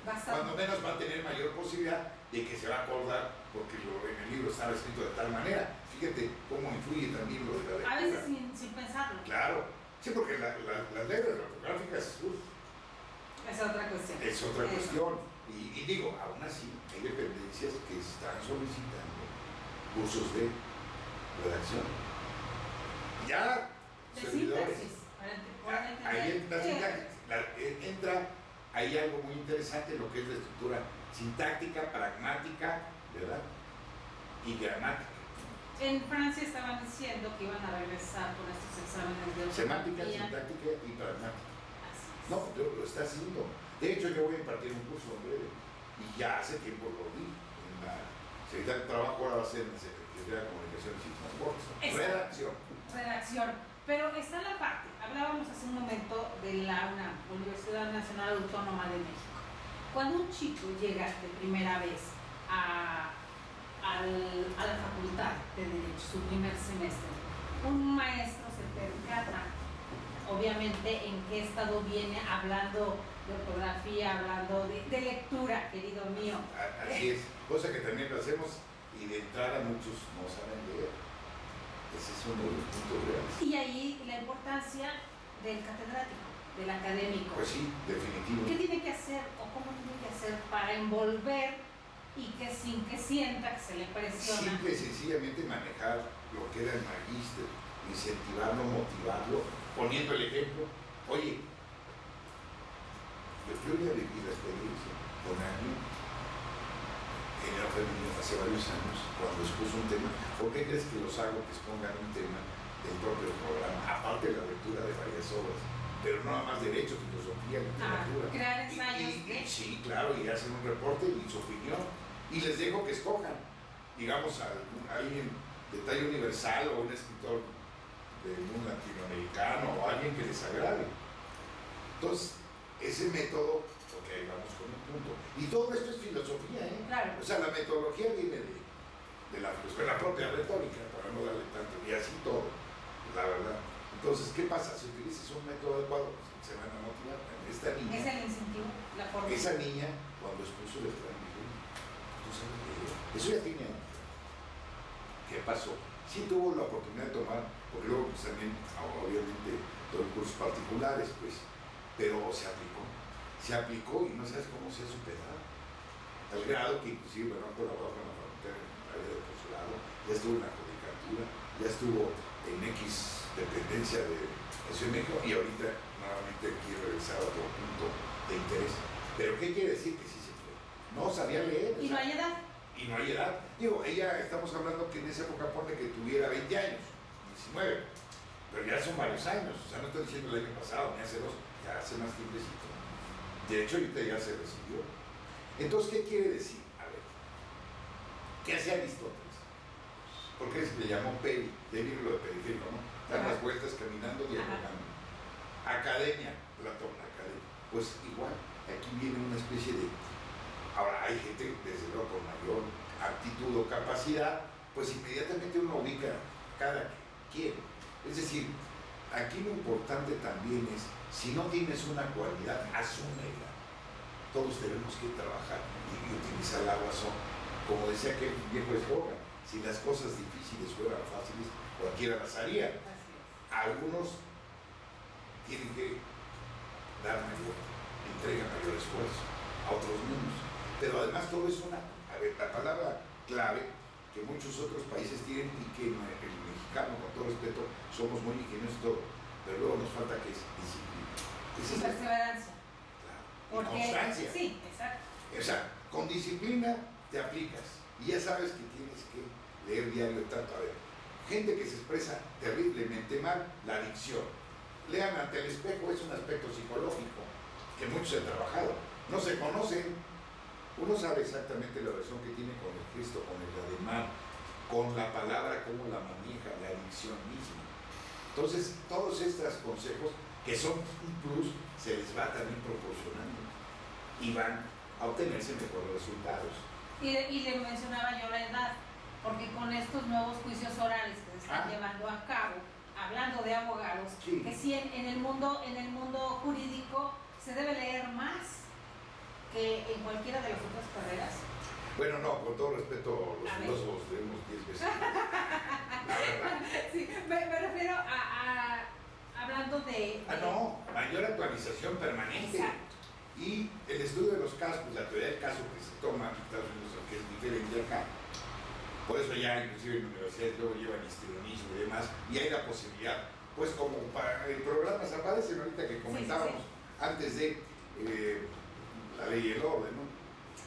bastante, cuando menos va a tener mayor posibilidad de que se va a acordar, porque en el libro estaba escrito de tal manera. Fíjate cómo influye también lo de la lectura. A veces sin pensarlo. Claro, sí, porque las reglas ortográficas es otra cuestión. Es otra cuestión. Y digo, aún así, hay dependencias que están solicitando cursos de redacción. Ya, de servidores. Sintaxis. Ahí entra ahí algo muy interesante, lo que es la estructura sintáctica, pragmática, ¿verdad? Y gramática. En Francia estaban diciendo que iban a regresar con estos exámenes de semántica, sintáctica y pragmática. No, yo lo está haciendo. De hecho, yo voy a impartir un curso en breve y ya hace tiempo lo vi. En la Secretaría de Trabajo, ahora va a ser en la Secretaría de Comunicaciones y Transportes. Redacción. Pero está la parte, hablábamos hace un momento de la UNAM, Universidad Nacional Autónoma de México. Cuando un chico llega de primera vez a la facultad de Derecho, su primer semestre, un maestro se percata, obviamente, en qué estado viene, hablando de ortografía, hablando de lectura, querido mío. Así es, cosa que también lo hacemos y de entrada muchos no saben leer. Ese es uno de los puntos reales. Y ahí la importancia del catedrático, del académico. Pues sí, definitivo. ¿Qué tiene que hacer o cómo tiene que hacer para envolver y que sin que sienta que se le presiona? Simple y sencillamente manejar lo que era el magíster, incentivarlo, motivarlo, poniendo el ejemplo. Oye, yo ya viví la experiencia con alguien en el femenino hace varios años, cuando expuso un tema. ¿Por qué crees que los hago que expongan un tema del propio programa? Aparte de la lectura de varias obras, pero no nada más derecho, filosofía, literatura. Crear ensayos. Sí, claro, y hacen un reporte y su opinión. Y les dejo que escojan, digamos, a alguien de talla universal o un escritor de un latinoamericano o alguien que les agrade. Entonces, ese método, porque ahí vamos con un punto. Y todo esto es filosofía, ¿eh? Claro. O sea, la metodología viene de la filosofía, la propia retórica, para no darle tanto, y así todo, la verdad. Entonces, ¿qué pasa? Si utilizas un método adecuado, pues, se van a motivar. Esta niña, es el incentivo, la forma. Esa niña, cuando expuso el examen, dijo, ¿tú sabes leer? Eso ya tiene años. ¿Qué pasó? Sí tuvo la oportunidad de tomar, porque luego pues, también, obviamente, todo cursos particulares, pues, pero se aplicó y no sabes cómo se ha superado, al grado que inclusive, bueno, colaboró con la facultad de lado, ya estuvo en la judicatura, ya estuvo en X dependencia de la Ciudad de México y ahorita nuevamente quiere regresar a otro punto de interés. Pero ¿qué quiere decir? Que sí se puede. No sabía leer. ¿Y no hay edad? Y no hay edad. Digo, ella, estamos hablando que en esa época pone que tuviera 20 años, 19, pero ya son varios años, o sea, no estoy diciendo el año pasado, ni hace dos, ya hace más tiempecito. De hecho, ahorita ya se recibió. Entonces, ¿qué quiere decir? A ver, ¿qué hacía Aristóteles? Porque le llamó peri, de libro de periférico, ¿no? Dar las vueltas caminando, dialogando. Academia, Platón, academia. Pues igual, aquí viene una especie de... Ahora, hay gente, desde luego, con mayor aptitud o capacidad, pues inmediatamente uno ubica cada quien. Es decir, aquí lo importante también es, si no tienes una cualidad, asúmela. Todos tenemos que trabajar y utilizar la razón. Como decía aquel viejo eslogan, si las cosas difíciles fueran fáciles, cualquiera las haría. Algunos tienen que dar mayor, entrega mayor esfuerzo, a otros menos. Pero además todo es una, a ver, la palabra clave que muchos otros países tienen y que el mexicano, con todo respeto, somos muy ingenuos y todo, pero luego nos falta que es disciplina. Y perseverancia. Claro. Porque, y constancia. Sí, exacto. O sea, con disciplina te aplicas y ya sabes que tienes que leer diario tanto. A ver, gente que se expresa terriblemente mal, la adicción. Lean ante el espejo, es un aspecto psicológico que muchos han trabajado. No se conocen. Uno sabe exactamente la relación que tiene con el gesto, con el ademán, con la palabra, cómo la maneja, la adicción misma. Entonces, todos estos consejos, que son un plus, se les va también proporcionando y van a obtenerse mejores resultados. Y le mencionaba yo la edad, porque con estos nuevos juicios orales que se están llevando a cabo, hablando de abogados, sí, que sí en el mundo jurídico se debe leer más que en cualquiera de las otras carreras. Bueno, no, con todo respeto, los filósofos leemos 10 veces. La verdad. Sí, me refiero a hablando de... No, mayor actualización permanente. Exacto. Y el estudio de los casos, pues la teoría del caso que se toma en Estados Unidos, que es diferente acá. Por eso ya inclusive en universidades luego llevan histrionismo y demás, y hay la posibilidad, pues como para el programa aparecen ahorita que comentábamos antes de la ley y el orden, ¿no?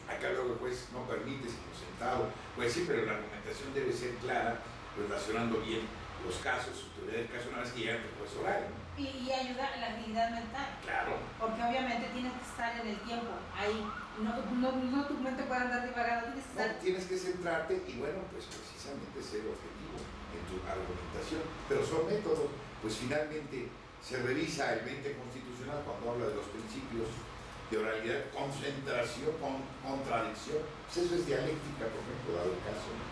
Acá luego el juez no permite, sino sentado, pues sí, pero la argumentación debe ser clara, relacionando bien los casos, su teoría del caso, una vez que llegan al juez oral, ¿no? Y ayuda a la agilidad mental. Claro. Porque obviamente tienes que estar en el tiempo, ahí, no tu mente puede andar divagando, tienes que estar... No, tienes que centrarte y bueno, pues precisamente ser objetivo en tu argumentación. Pero son métodos, pues finalmente se revisa el mente constitucional cuando habla de los principios de oralidad, concentración, contradicción. Pues eso es dialéctica, por ejemplo, dado el caso, ¿no?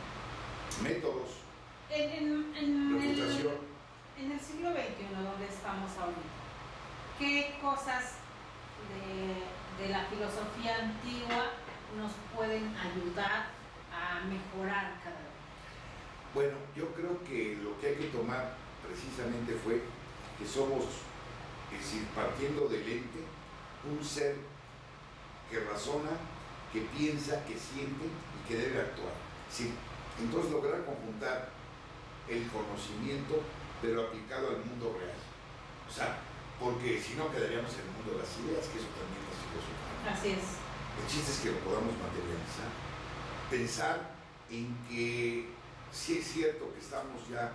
Métodos, reputación. En el siglo XXI, donde estamos ahorita, ¿qué cosas de la filosofía antigua nos pueden ayudar a mejorar cada vez? Bueno, yo creo que lo que hay que tomar precisamente fue que somos, es decir, partiendo del ente, un ser que razona, que piensa, que siente y que debe actuar. Sí. Entonces lograr conjuntar el conocimiento, pero aplicado al mundo real. O sea, porque si no quedaríamos en el mundo de las ideas, que eso también es filosofía. Así es. El chiste es que lo podamos materializar. Pensar en que sí es cierto que estamos ya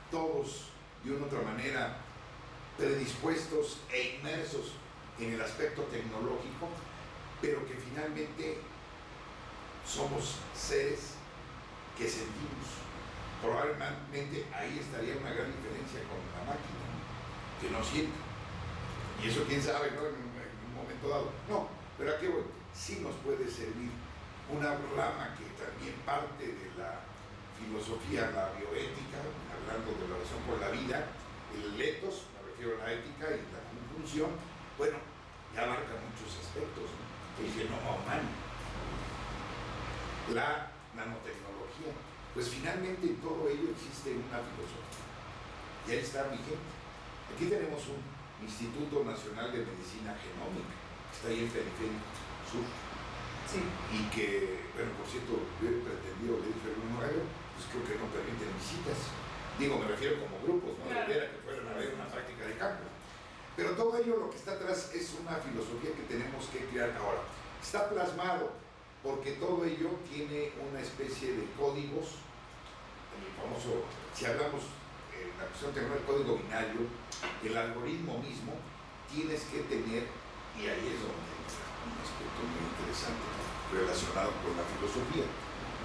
todos de una u otra manera predispuestos e inmersos en el aspecto tecnológico, pero que finalmente somos seres que sentimos. Probablemente ahí estaría una gran diferencia con la máquina, ¿no? Que no siente. Y eso quién sabe, ¿no? En un momento dado. No, pero aquí voy. Sí nos puede servir una rama que también parte de la filosofía, la bioética, hablando de la relación con la vida, el ethos, me refiero a la ética y la conjunción, bueno, ya abarca muchos aspectos, ¿no? El genoma humano, la nanotecnología, pues finalmente en todo ello existe una filosofía, y ahí está vigente. Aquí tenemos un Instituto Nacional de Medicina Genómica, que está ahí en Periférico Sur, sí, y que, bueno, por cierto, yo he pretendido, le dije a Bruno Gallo, pues creo que no permiten visitas. Digo, me refiero como grupos, no Claro. de que fueran a ver una práctica de campo. Pero todo ello lo que está atrás es una filosofía que tenemos que crear ahora. Está plasmado porque todo ello tiene una especie de códigos, el famoso, si hablamos en la cuestión del código binario, el algoritmo mismo, tienes que tener, y ahí es donde entra un aspecto muy interesante relacionado con la filosofía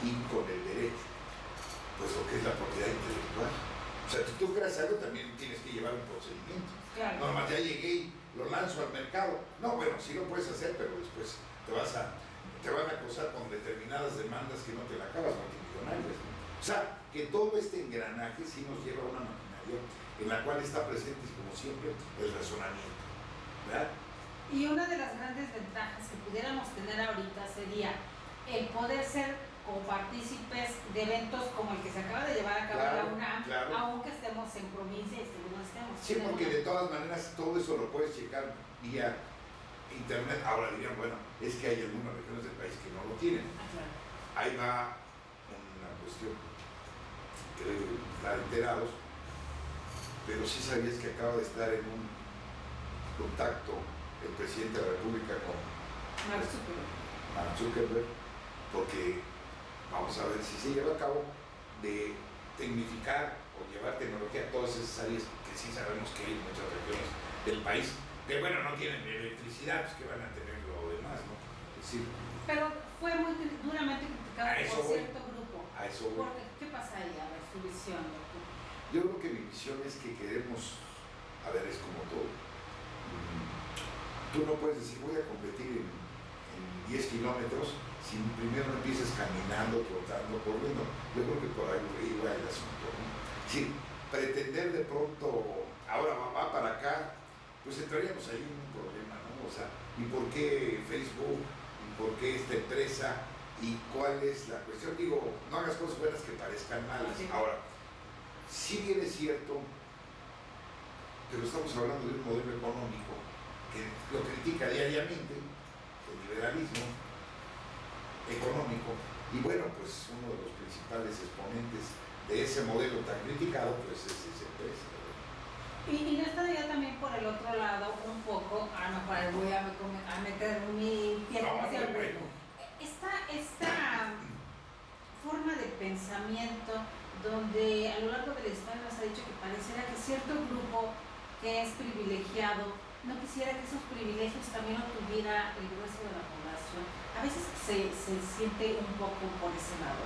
y con el derecho, pues lo que es la propiedad intelectual. O sea, si tú creas algo también tienes que llevar un procedimiento. Claro. No, nomás ya llegué y lo lanzo al mercado. No, bueno, sí lo puedes hacer, pero después te van a acosar con determinadas demandas que no te la acabas, multimillonarias, ¿no? O sea, que todo este engranaje sí nos lleva a una maquinaria en la cual está presente, como siempre, el razonamiento, ¿verdad? Y una de las grandes ventajas que pudiéramos tener ahorita sería el poder ser copartícipes de eventos como el que se acaba de llevar a cabo en la UNAM, claro. aunque estemos en provincia y no estemos. Sí, porque de todas maneras todo eso lo puedes checar vía internet. Ahora dirían, bueno, es que hay algunas regiones del país que no lo tienen. Claro. Ahí va una cuestión que deben estar enterados, pero sí sabías que acaba de estar en un contacto el presidente de la República con Mark Zuckerberg, porque vamos a ver si se lleva a cabo de tecnificar o llevar tecnología a todas esas áreas que sí sabemos que hay en muchas regiones del país, que bueno, no tienen electricidad, pues que van a tener lo demás, ¿no? Es decir, pero fue muy duramente criticado por cierto grupo. A eso voy. ¿Qué pasa ahí? A ver, tu visión, doctor. Yo creo que mi visión es que queremos, a ver, es como todo. Tú no puedes decir, voy a competir en 10 kilómetros si primero no empiezas caminando, trotando, corriendo. Yo creo que por ahí va el asunto, ¿no? Sí, pretender de pronto, ahora va para acá, pues entraríamos ahí en un problema, ¿no? O sea, ¿y por qué Facebook? ¿Y por qué esta empresa? ¿Y cuál es la cuestión? Digo, no hagas cosas buenas que parezcan malas. Sí. Ahora, si bien es cierto, pero estamos hablando de un modelo económico que lo critica diariamente, el liberalismo económico, y bueno, pues uno de los principales exponentes de ese modelo tan criticado, pues es esa empresa. Y no estaría también por el otro lado un poco, a lo mejor voy a meter mi pie hacia el hueco. Esta forma de pensamiento donde a lo largo de la historia nos ha dicho que pareciera que cierto grupo que es privilegiado no quisiera que esos privilegios también lo tuviera el grueso de la población. A veces se siente un poco por ese lado,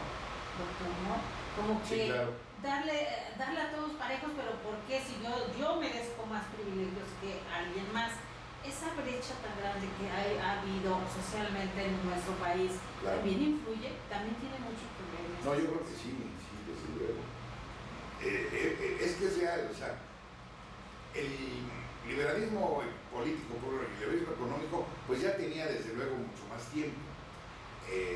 doctor, ¿no? Como que Sí, claro. darle a todos parejos, pero ¿por qué si yo merezco más privilegios que alguien más? Esa brecha tan grande que ha habido socialmente en nuestro país, Claro. ¿también influye? ¿También tiene mucho que ver? No, yo creo que sí, desde luego. Es que es real, o sea, el liberalismo político, el liberalismo económico, pues ya tenía desde luego mucho más tiempo.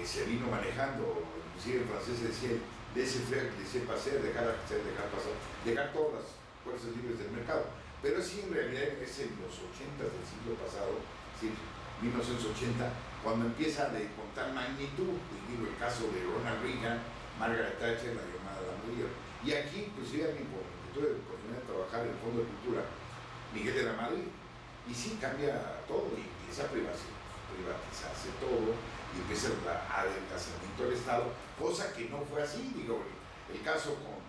Se vino manejando, inclusive en francés se decía laissez-faire, laissez-passer, dejar pasar, dejar todas las fuerzas libres del mercado. Pero sí, en realidad es en los 80 del siglo pasado, es decir, 1980, cuando empieza de contar magnitud, digo el caso de Ronald Reagan, Margaret Thatcher, la llamada la María. Y aquí, inclusive, alguien que tuve la oportunidad de trabajar en el Fondo de Cultura, Miguel de la Madrid, y sí cambia todo, y empieza a privatizarse todo, y empieza el adelgazamiento del Estado, cosa que no fue así. Digo, el caso con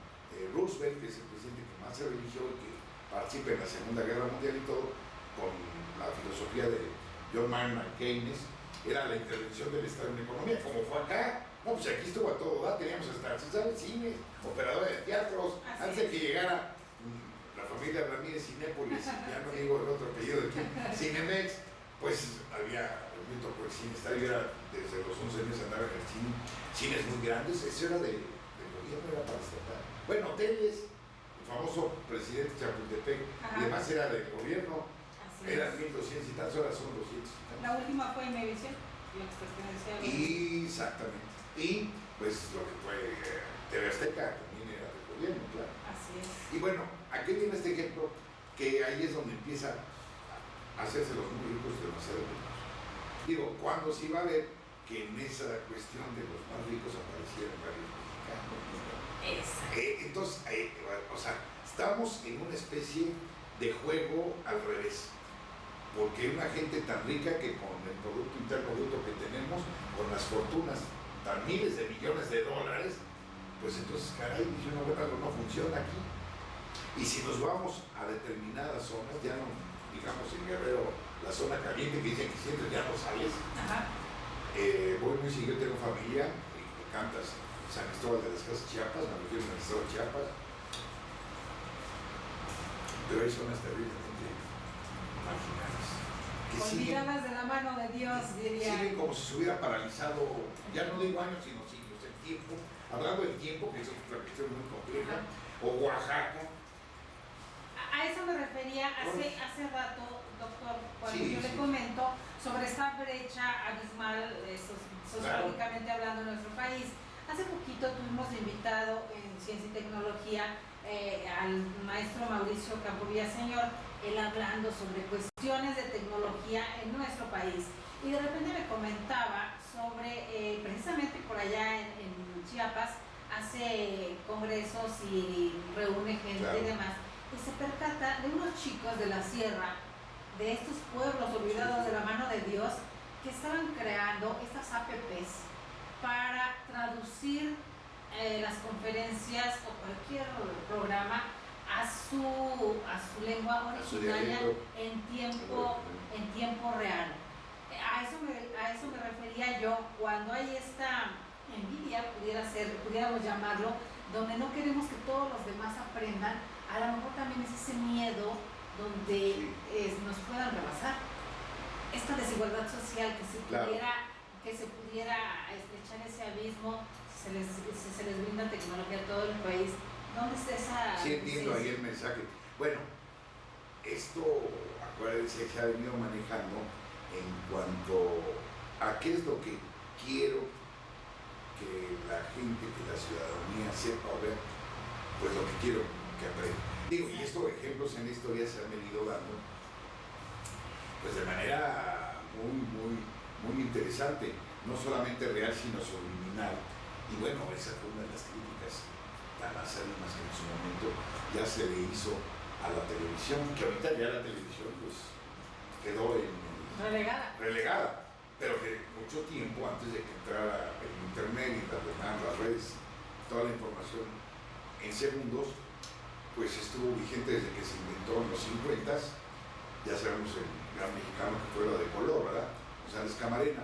Roosevelt, que es el presidente que más se religió y que participa en la Segunda Guerra Mundial y todo, con la filosofía de John Maynard Keynes, era la intervención del Estado en la economía, como fue acá. No, pues aquí estuvo a todo dar, teníamos hasta cines, operadores de teatros, antes de que llegara la familia Ramírez Cinépolis, ya no digo el otro apellido de quién, Cinemex, pues había, me tocó el cine, era desde los 11 años andaba en el cine, cines muy grandes, eso era del gobierno, era para estatal. Bueno, hoteles, el famoso presidente Chapultepec, y demás era del gobierno, eran 1.200 y tantos, ahora son 200 y tantos. La última fue Imevisión, la que pertenecía a... Exactamente. Y pues lo que fue TV Azteca también era del gobierno, claro. Así es. Y bueno, aquí viene este ejemplo, que ahí es donde empieza a hacerse los muy ricos demasiado ricos. Digo, cuando se iba a ver que en esa cuestión de los más ricos aparecieron varios mexicanos. mexicano. Exacto. Entonces, o sea, estamos en una especie de juego al revés. Porque una gente tan rica que con el Producto Interno Bruto que tenemos, con las fortunas tan miles de millones de dólares, pues entonces, caray, dice uno, bueno, algo no funciona aquí. Y si nos vamos a determinadas zonas, ya no, digamos en Guerrero, la zona caliente que dicen que siempre ya no sales. Ajá. Voy muy seguido, tengo familia, y me cantas San Cristóbal de las Casas, Chiapas, me refiero a San Cristóbal de Chiapas. Pero hay zonas terriblemente marginales. Que Olvidadas de la mano de Dios, diría. Siguen como si se hubiera paralizado, ya no digo años, sino siglos, el tiempo. Hablando del tiempo, que es una cuestión muy compleja, o Oaxaca. A eso me refería hace rato, doctor, cuando Sí, yo le comento sobre esta brecha abismal, sociológicamente hablando, en nuestro país. Hace poquito tuvimos de invitado en Ciencia y Tecnología al maestro Mauricio Campo Villaseñor, él hablando sobre cuestiones de tecnología en nuestro país. Y de repente me comentaba sobre, precisamente por allá en Chiapas, hace congresos y reúne gente y demás, y se percata de unos chicos de la sierra, de estos pueblos olvidados de la mano de Dios, que estaban creando estas APPs para traducir las conferencias o cualquier programa a su lengua originaria en tiempo real. A eso me refería yo cuando hay esta envidia, pudiéramos llamarlo, donde no queremos que todos los demás aprendan. A lo mejor también es ese miedo donde nos puedan rebasar. Esta desigualdad social que se pudiera estrechar ese abismo, si se les brinda tecnología a todo el país. ¿Dónde está esa...? Sí, entiendo ahí el mensaje. Bueno, esto, acuérdense, se ha venido manejando en cuanto a qué es lo que quiero que la gente, que la ciudadanía sepa o vea, pues lo que quiero que aprenda. Digo, y estos ejemplos en la historia se han venido dando pues de manera muy interesante, no solamente real, sino subliminal. Y bueno, esa fue una de las críticas tan acérrimas que en su momento ya se le hizo a la televisión, que ahorita ya la televisión pues quedó relegada, pero que mucho tiempo antes de que entrara el internet y las redes, toda la información en segundos, pues estuvo vigente desde que se inventó en los 50s. Ya sabemos el gran mexicano que fue lo de color, ¿verdad? González Camarena.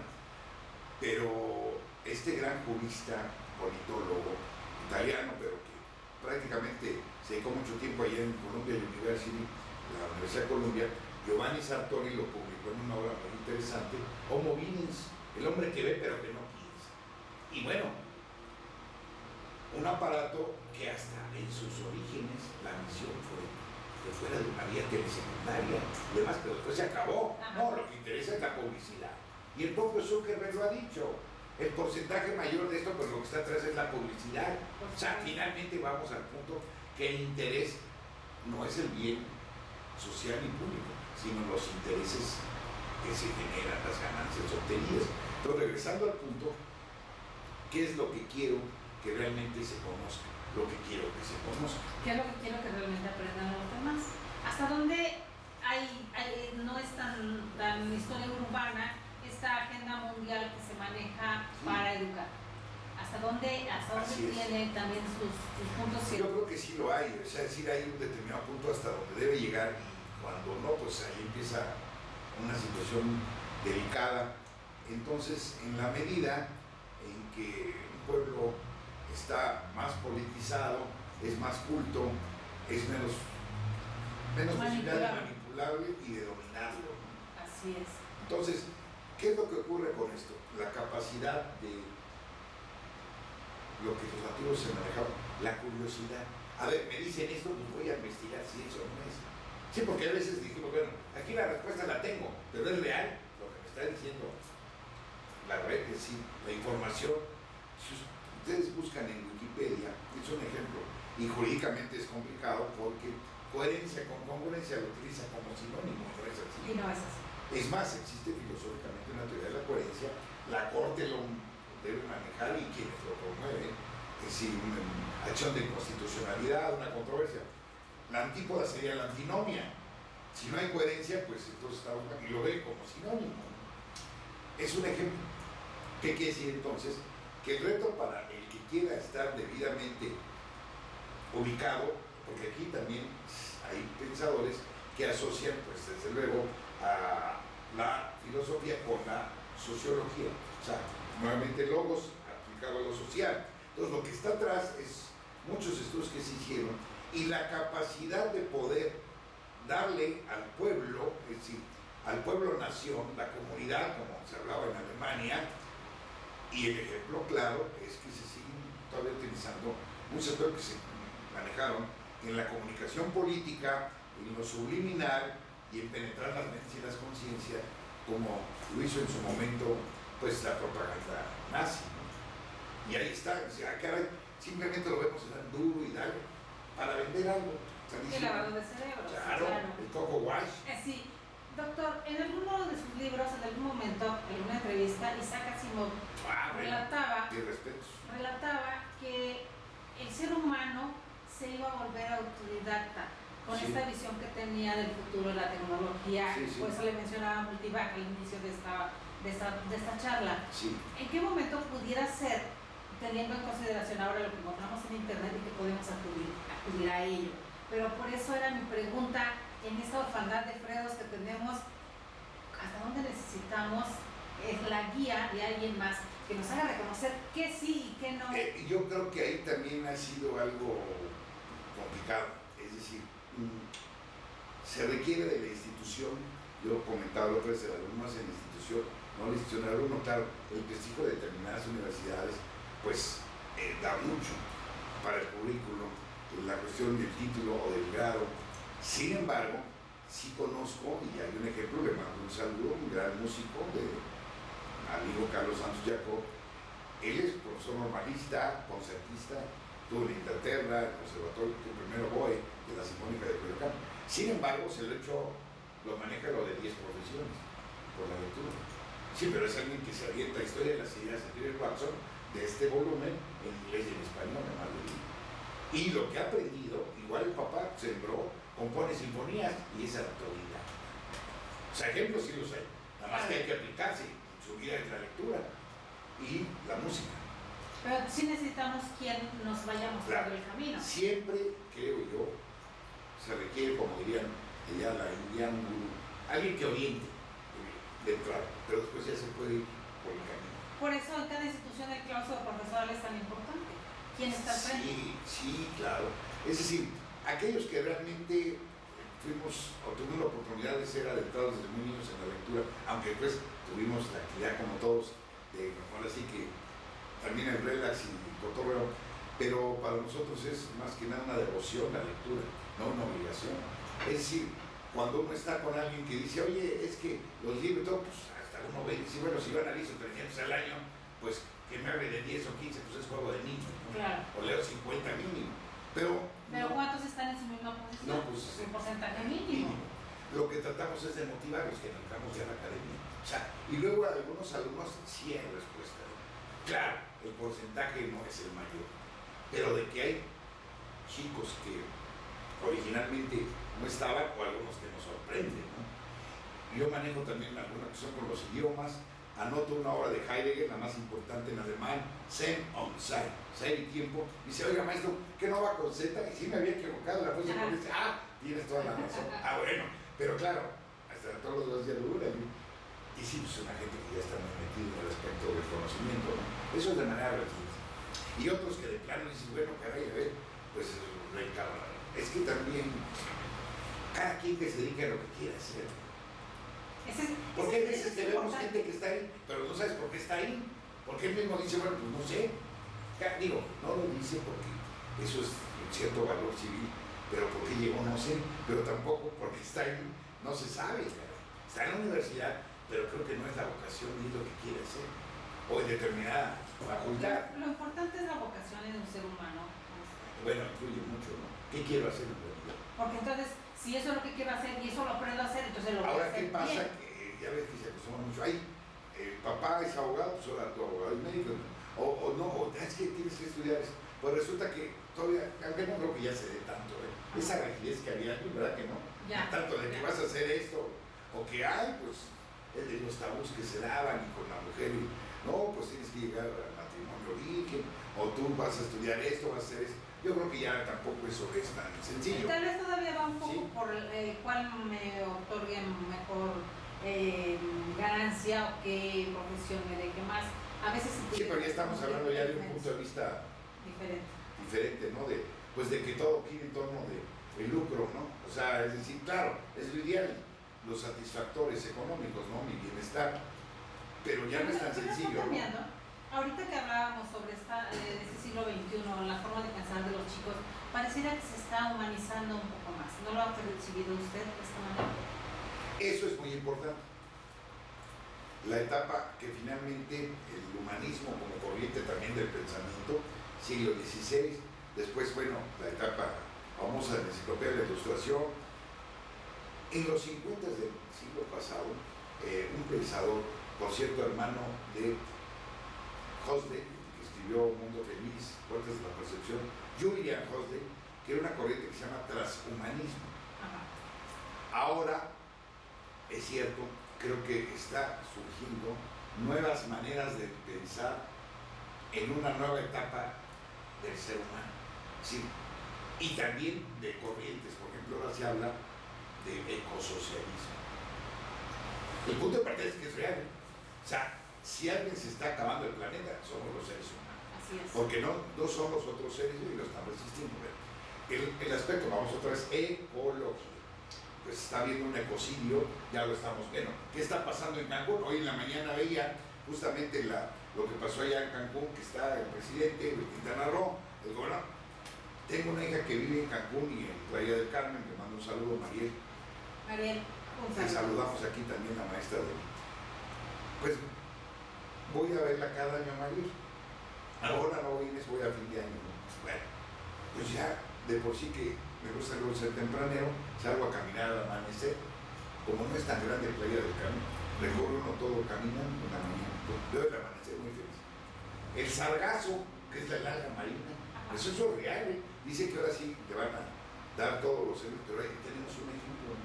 Pero este gran jurista, politólogo, italiano, pero que prácticamente se dedicó mucho tiempo allá en Columbia University, la Universidad de Columbia, Giovanni Sartori lo publicó en una obra muy interesante, Homo Videns, el hombre que ve pero que no piensa. Y bueno, un aparato que hasta en sus orígenes la misión fue que fuera de una vía telesecundaria y demás, pero después se acabó. No, lo que interesa es la publicidad. Y el propio Zuckerberg lo ha dicho. El porcentaje mayor de esto, pues lo que está atrás es la publicidad. O sea, finalmente vamos al punto que el interés no es el bien social y público, sino los intereses que se generan, las ganancias obtenidas. Entonces, regresando al punto, ¿qué es lo que quiero que realmente se conozca? Lo que quiero que se conozca. ¿Qué es lo que quiero que realmente aprendan los demás? ¿Hasta dónde no es tan historia urbana esta agenda mundial que se maneja para educar? ¿Hasta dónde tiene también sus puntos ciegos? Yo creo que sí lo hay, o sea, es decir, hay un determinado punto hasta donde debe llegar y cuando no, pues ahí empieza una situación delicada. Entonces, en la medida en que un pueblo está más politizado, es más culto, es menos manipulable y de dominarlo. Así es. Entonces, ¿qué es lo que ocurre con esto? La capacidad de lo que los nativos se manejaban, la curiosidad. A ver, me dicen esto, pues voy a investigar si eso no es. Sí, porque a veces dijimos, bueno, aquí la respuesta la tengo, pero es real lo que me está diciendo la red, es decir, la información. Si ustedes buscan en Wikipedia, es un ejemplo, y jurídicamente es complicado porque coherencia con congruencia lo utiliza como sinónimo, no es así. Y no es así. Es más, existe filosóficamente una teoría de la coherencia, la Corte lo debe manejar y quienes lo promueven sin acción de inconstitucionalidad, una controversia. La antípoda sería la antinomia. Si no hay coherencia, pues entonces está y lo ve como sinónimo. Es un ejemplo. ¿Qué quiere decir entonces? Que el reto para el que quiera estar debidamente ubicado, porque aquí también hay pensadores que asocian, pues desde luego, a la filosofía con la sociología. O sea, nuevamente logos aplicado a lo social. Entonces, lo que está atrás es muchos estudios que se hicieron y la capacidad de poder darle al pueblo, es decir, al pueblo-nación, la comunidad, como se hablaba en Alemania, y el ejemplo claro es que se siguen todavía utilizando muchos aspectos que se manejaron en la comunicación política, en lo subliminal y en penetrar las mentes y las conciencias, como lo hizo en su momento pues la propaganda nazi, ¿no? Y ahí está, o sea, caray, simplemente lo vemos tan duro y dale para vender algo. El lavado de cerebro. Claro, el coco wash. Sí. Doctor, en alguno de sus libros, en algún momento, en una entrevista, Isaac Asimov relataba que el ser humano se iba a volver autodidacta con esta visión que tenía del futuro de la tecnología. Por eso le mencionaba Multivac al inicio de esta charla. ¿En qué momento pudiera ser, teniendo en consideración ahora lo que encontramos en internet y que podemos acudir a ello? Pero por eso era mi pregunta, en esta orfandad de Fredos que tenemos, ¿hasta dónde necesitamos la guía de alguien más que nos haga reconocer qué sí y qué no? Yo creo que ahí también ha sido algo complicado, es decir, se requiere de la institución. Yo comentaba la otra vez, el alumno hace en la institución, no la institución, el alumno, claro, el prestigio de determinadas universidades, pues da mucho para el currículo, la cuestión del título o del grado. Sin embargo, sí conozco, y hay un ejemplo, le mando un saludo, un gran músico, de amigo Carlos Santos Jacob. Él es profesor normalista, concertista, estuvo en Inglaterra, el conservatorio, el primero Boe de la Sinfónica de Coyoacán. Sin embargo, se lo maneja lo de 10 profesiones por la lectura. Sí, pero es alguien que se avienta historia de las ideas de Peter Watson de este volumen en inglés y en español, además de mí. Y lo que ha aprendido, igual el papá sembró, compone sinfonías y es autodidacta. O sea, ejemplos sí los hay, nada más que hay que aplicarse en su vida en la lectura y la música. Pero sí necesitamos quien nos vaya mostrando el camino. Siempre, creo yo, se requiere, como dirían ella, la Indian Guru, alguien que oriente de entrada, pero después ya se puede ir por el camino. Por eso en cada institución el claustro profesoral es tan importante. ¿Quién está al frente? Sí, claro. Es decir, aquellos que realmente tuvimos la oportunidad de ser adentrados desde muy niños en la lectura, aunque pues tuvimos la actividad como todos, ahora sí que también el relax y el cotorreo, pero para nosotros es más que nada una devoción la lectura, no una obligación. Es decir, cuando uno está con alguien que dice, oye, es que los libros, pues hasta uno ve y dice, bueno, si yo analizo 300 al año, pues que me hable de 10 o 15, pues es juego de niños, ¿no? Claro. O leo 50 mínimo. Pero no, ¿cuántos están en su misma posición? No, pues un porcentaje mínimo. Lo que tratamos es de motivar a los que entramos ya a la academia. O sea, y luego algunos alumnos sí hay respuesta. Claro, el porcentaje no es el mayor, pero de que hay chicos que originalmente no estaban, o algunos que nos sorprenden, ¿no? Yo manejo también alguna cuestión con los idiomas. Anoto una obra de Heidegger, la más importante en alemán, Sein und Sein, ser y tiempo. Y dice, oiga maestro, ¿qué no va con Z? Y sí me había equivocado, la próxima dice, tienes toda la razón. Bueno, pero claro, hasta todos los días lo duran. Y sí, pues una gente que ya está muy metido en el aspecto del conocimiento, ¿no? Eso es de manera gratuita. Y otros que de plano dicen, bueno, caray, a ver, pues es que también cada quien que se dedica a lo que quiera hacer. Porque hay veces que vemos gente que está ahí, pero no sabes por qué está ahí. Porque él mismo dice, bueno, pues no sé. Digo, no lo dice porque eso es un cierto valor civil, pero por qué llegó no sé, pero tampoco porque está ahí, no se sabe. Está en la universidad, pero creo que no es la vocación ni lo que quiere hacer, o en determinada facultad. Lo importante es la vocación en un ser humano. Bueno, influye mucho, ¿no? ¿Qué quiero hacer en realidad? Porque entonces, si eso es lo que quiero hacer y eso lo aprendo a hacer, entonces lo voy a Ahora, hacer. ¿qué pasa? Bien. Que ya ves que se acostumbra mucho. Ay, el papá es abogado, pues ahora tu abogado es médico. O no, es que tienes que estudiar eso. pues resulta que todavía, aunque no creo que ya se dé tanto, esa rigidez que había antes, ¿verdad que no? Ya, Tanto de que vas a hacer esto, o que hay, pues, los tabús que se daban y con la mujer, y no, pues tienes que llegar al matrimonio virgen, o tú vas a estudiar esto, vas a hacer esto. Yo creo que ya tampoco eso es tan sencillo. Tal vez todavía va un poco ¿Sí? por cuál me otorgue mejor ganancia o qué profesión me deje más. A veces Sí, pero ya estamos hablando ya de un punto de vista diferente, ¿no? De que todo gira en torno del lucro, ¿no? O sea, es decir, claro, es lo ideal, los satisfactores económicos, ¿no? Mi bienestar, pero ya no es tan sencillo, ¿no? Ahorita que hablábamos sobre este siglo XXI, la forma de pensar de los chicos, pareciera que se está humanizando un poco más. ¿No lo ha percibido usted de esta manera? Eso es muy importante. La etapa que finalmente el humanismo como corriente también del pensamiento, siglo XVI, después, bueno, la etapa famosa de la enciclopedia de la Ilustración. En los 50 del siglo pasado, un pensador, por cierto, hermano de Huxley, que escribió Mundo Feliz, Puertas de la Percepción, Julian Huxley, que era una corriente que se llama transhumanismo. Ahora, es cierto, creo que está surgiendo nuevas maneras de pensar en una nueva etapa del ser humano. Sí. Y también de corrientes, por ejemplo, ahora se habla de ecosocialismo. El punto de partida es que es real. O sea, si alguien se está acabando el planeta, somos los seres humanos. Así es. Porque no son los otros seres y lo están resistiendo. El aspecto, vamos otra vez, ecología. Pues está habiendo un ecocidio, ya lo estamos viendo. ¿Qué está pasando en Cancún? Hoy en la mañana veía justamente lo que pasó allá en Cancún, que está el presidente de Quintana Roo, el gobernador. Tengo una hija que vive en Cancún y en Playa del Carmen, le mando un saludo, Mariel. Mariel, un Le saludo. saludamos aquí también a la maestra de... Pues voy a verla cada año a Mariel. Ahora no vienes, voy a fin de año. ¿No? Bueno, pues ya de por sí que me gusta luego ser tempranero, salgo a caminar al amanecer. Como no es tan grande Playa del Carmen, recorre uno todo caminando en la mañana. Veo el amanecer muy feliz. El sargazo, que es la alga marina, eso es real. Dice que ahora sí te van a dar todos los servicios, pero ahí tenemos un ejemplo.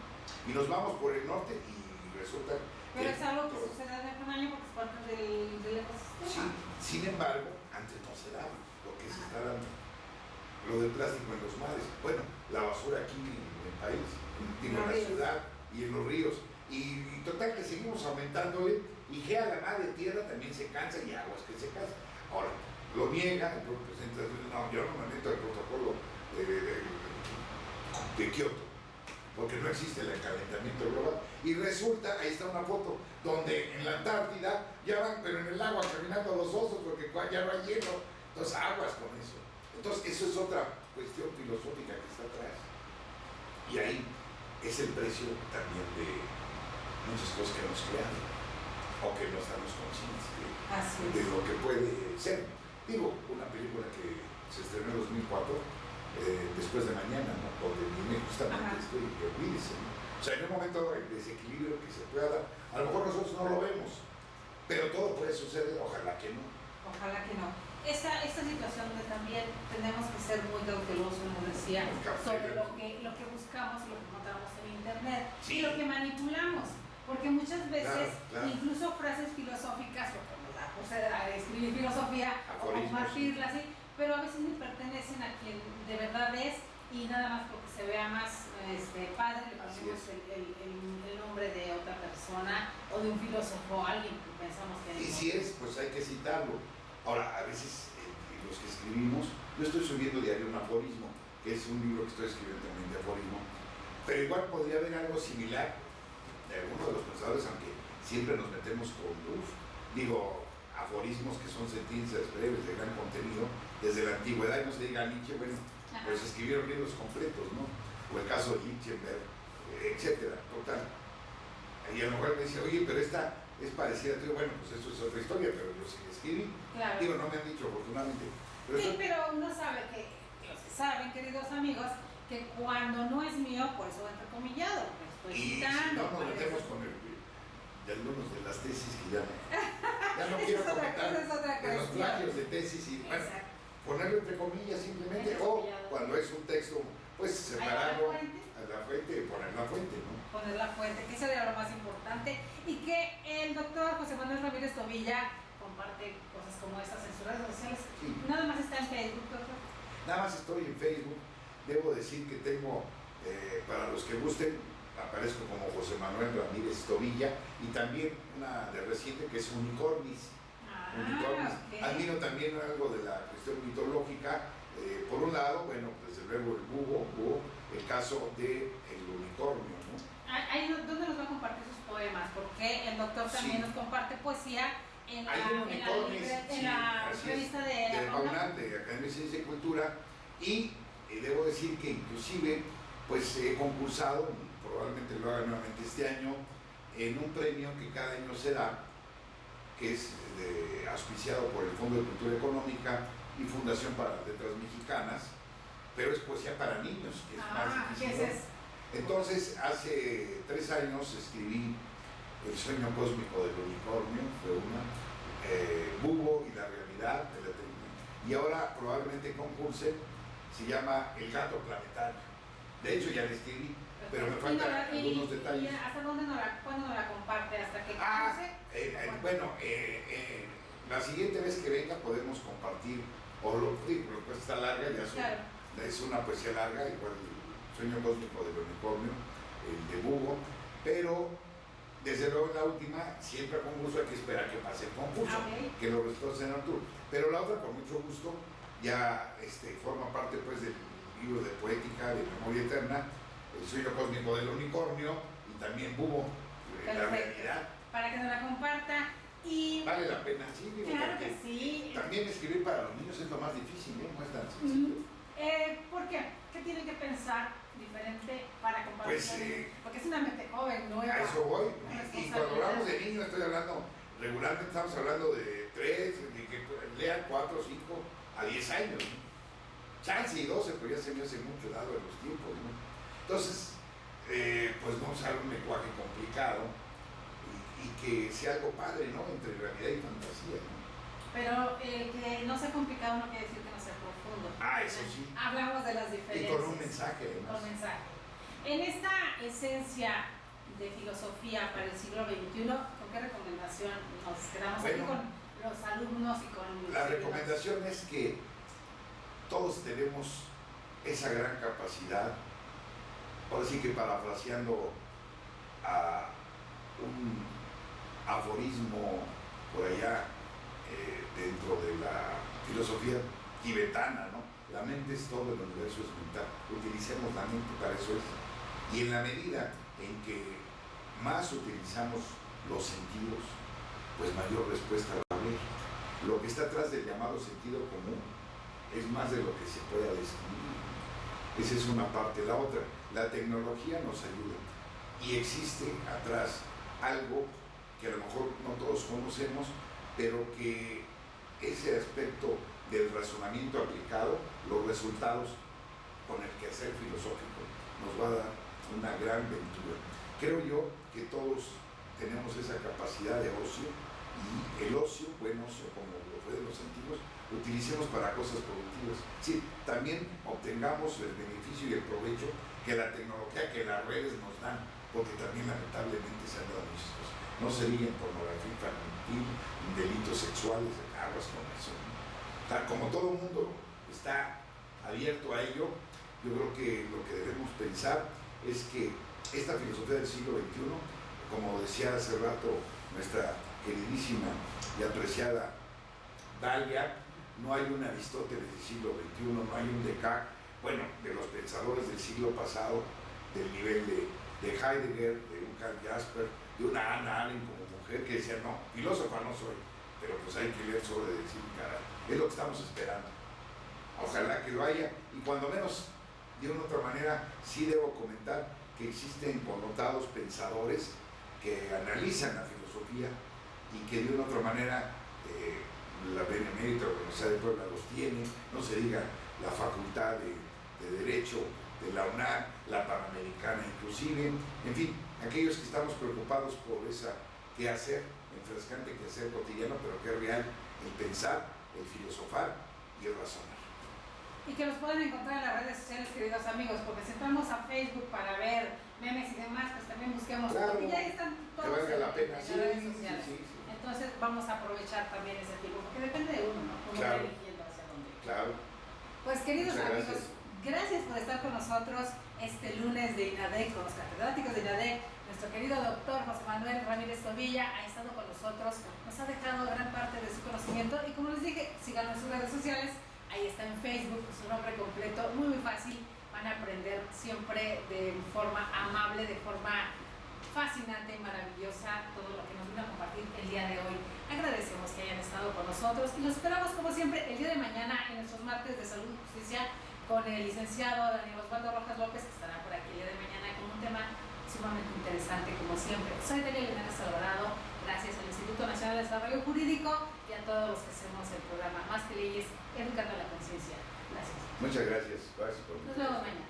Y nos vamos por el norte y resulta Pero es algo que sucede de un año porque es parte del ecosistema. Sí, sin embargo, antes no se daba lo que se está dando. Lo del plástico en los mares. Bueno, la basura aquí en el país, en la ciudad y en los ríos. Y total que seguimos aumentándole y que a la madre tierra también se cansa y aguas que se cansan. Ahora, lo niega el propio presidente, no, yo no me meto al protocolo de Kioto, porque no existe el calentamiento global. Y resulta, ahí está una foto, donde en la Antártida ya van, pero en el agua caminando los osos, porque ya no hay hielo. Entonces, aguas con eso. Entonces, eso es otra cuestión filosófica que está atrás. Y ahí es el precio también de muchas cosas que hemos creado, o que no estamos conscientes de lo que puede ser. Digo, una película que se estrenó en 2004, Después de Mañana, ¿no? Donde viene justamente esto y que olvídese, ¿no? O sea, en un momento el desequilibrio que se pueda dar, a lo mejor nosotros no lo vemos, pero todo puede suceder, ojalá que no. Ojalá que no. Esta situación de también tenemos que ser muy cautelosos, nos decía, sobre lo que buscamos y lo que encontramos en internet y lo que manipulamos. Porque muchas veces, incluso frases filosóficas, o como la cosa de escribir filosofía, o compartirla así, pero a veces ni pertenecen a quien de verdad es, y nada más porque se vea más padre, le ponemos el nombre de otra persona o de un filósofo, alguien que pensamos que... Y si es, pues hay que citarlo. Ahora, a veces los que escribimos, yo estoy subiendo diario un aforismo, que es un libro que estoy escribiendo también de aforismo, pero igual podría haber algo similar de alguno de los pensadores, aunque siempre nos metemos con, aforismos que son sentencias breves de gran contenido, desde la antigüedad, no se diga Nietzsche, bueno, pues escribieron libros completos, ¿no? O el caso de Lichtenberg, etcétera, total. Y a lo mejor me dice, oye, pero esta es parecida, digo, bueno, pues eso es otra historia, pero yo sí escribí. Claro. Digo, no me han dicho afortunadamente. Pero uno sabe que, los que saben, queridos amigos, que cuando no es mío, por eso va entrecomillado, estoy citando. No nos metemos con de algunos de las tesis que ya no quiero comentar, de los plagios de tesis y bueno, ponerlo entre comillas simplemente, o cuando es un texto, pues separarlo a la fuente, poner la fuente, ¿no? Poner la fuente, que eso era lo más importante, y que el doctor José Manuel Ramírez Tobilla comparte cosas como estas en sus redes sociales. Sí. Nada más está en Facebook, doctor. Nada más estoy en Facebook. Debo decir que tengo, para los que gusten, aparezco como José Manuel Ramírez Tobilla, y también una de reciente que es Unicornis. Unicornis. Okay. Admiro también algo de la cuestión mitológica. Por un lado, bueno, desde luego el búho, el caso del unicornio, ¿no? ¿Dónde nos va a compartir sus poemas? Porque el doctor también nos comparte poesía en la revista de Paunal, de Academia de Ciencia y Cultura, y debo decir que inclusive pues he concursado, probablemente lo haga nuevamente este año, en un premio que cada año se da, que es auspiciado por el Fondo de Cultura Económica y Fundación para las Letras Mexicanas, pero es poesía para niños, que es más difícil. ¿Qué es eso? Entonces, hace 3 años escribí El sueño cósmico del unicornio, fue una, Búho y la realidad, y ahora probablemente concurse, se llama El gato planetario. De hecho ya la escribí, pero me faltan algunos detalles. ¿Hasta cuándo nos la comparte? ¿Hasta que concurse? Bueno, la siguiente vez que venga podemos compartir, pues está larga, ya es una poesía larga, igual El sueño cósmico del unicornio, el de Búho, pero desde luego la última, siempre a concurso hay que esperar que pase el concurso, que los resultados sean Arturo. Pero la otra, con mucho gusto, ya forma parte pues del libro de poética, de memoria eterna, El sueño cósmico del unicornio, y también Búho, la realidad. Para que nos la comparta. Y vale la pena, sí, digo, claro que sí. También escribir para los niños es lo más difícil, ¿no? No es tan sencillo. ¿Por qué? ¿Qué tienen que pensar diferente para compartir? Pues, porque es una mente joven, nueva. A eso voy. Y cuando hablamos de niños, estoy hablando, regularmente estamos hablando de 3, de que lean 4, 5 a 10 años, ¿no? Chance y 12, pero ya se me hace mucho dado en los tiempos, ¿no? Entonces, pues no usar un lenguaje complicado y que sea algo padre, ¿no? Entre realidad y fantasía, ¿no? Pero que no sea complicado no quiere decir que no sea profundo. Eso sí. Hablamos de las diferencias. Y con un mensaje, además. Con mensaje. En esta esencia de filosofía para el siglo XXI, ¿con qué recomendación nos quedamos aquí con los alumnos y con los La recomendación es que todos tenemos esa gran capacidad, ahora sí que parafraseando a un aforismo por allá dentro de la filosofía tibetana, ¿no? La mente es todo, el universo es mental. Utilicemos la mente, para eso es. Y en la medida en que más utilizamos los sentidos, pues mayor respuesta va a haber. Lo que está atrás del llamado sentido común es más de lo que se pueda describir. Esa es una parte. La otra, la tecnología nos ayuda. Y existe atrás algo que a lo mejor no todos conocemos, pero que ese aspecto del razonamiento aplicado, los resultados con el quehacer filosófico, nos va a dar una gran ventura. Creo yo que todos tenemos esa capacidad de ocio, y el ocio, buen ocio, como lo fue de los antiguos, utilicemos para cosas productivas. Sí, también obtengamos el beneficio y el provecho que la tecnología, que las redes nos dan, porque también lamentablemente se han dado muchas cosas. No se diga en pornografía infantil, en delitos sexuales, aguas con eso, ¿no? O sea, como todo el mundo está abierto a ello, yo creo que lo que debemos pensar es que esta filosofía del siglo XXI, como decía hace rato nuestra queridísima y apreciada Dalia, no hay un Aristóteles del siglo XXI, no hay un Descartes, bueno, de los pensadores del siglo pasado, del nivel de Heidegger, de un Karl Jasper, de una Hannah Arendt como mujer, que decía, no, filósofa no soy, pero pues hay que leer sobre decir, caray, es lo que estamos esperando. Ojalá que lo haya, y cuando menos, de una otra manera, sí debo comentar que existen connotados pensadores que analizan la filosofía y que de una otra manera la Benemérita Universidad de Puebla los tiene, no se diga la Facultad de Derecho de la UNAM, la Panamericana inclusive, en fin, aquellos que estamos preocupados por esa quehacer, enfrescante quehacer cotidiano, pero que es real, el pensar, el filosofar y razonar. Y que los pueden encontrar en las redes sociales, queridos amigos, porque si entramos a Facebook para ver memes y demás, pues también busquemos, claro, porque ya están todos que valga la pena. en las Sí, redes sociales. sí. Entonces vamos a aprovechar también ese tiempo, porque depende de uno, ¿no? Cómo Claro. va eligiendo hacia dónde. Claro. Pues queridos Muchas amigos, gracias por estar con nosotros este lunes de INADEC, con los catedráticos de INADEC. Nuestro querido doctor José Manuel Ramírez Tobilla ha estado con nosotros, nos ha dejado gran parte de su conocimiento y como les dije, síganos en sus redes sociales, ahí está en Facebook, su nombre completo, muy fácil, van a aprender siempre de forma amable, de forma fascinante y maravillosa todo lo que nos vino a compartir el día de hoy. Agradecemos que hayan estado con nosotros y los esperamos como siempre el día de mañana en nuestros martes de salud y justicia con el licenciado Daniel Osvaldo Rojas López, que estará por aquí el día de mañana con un tema sumamente interesante como siempre. Soy Delia Linares Alvarado, gracias al Instituto Nacional de Desarrollo Jurídico y a todos los que hacemos el programa Más que Leyes, Educando la Conciencia. Gracias. Muchas gracias. Gracias por Nos vemos mañana.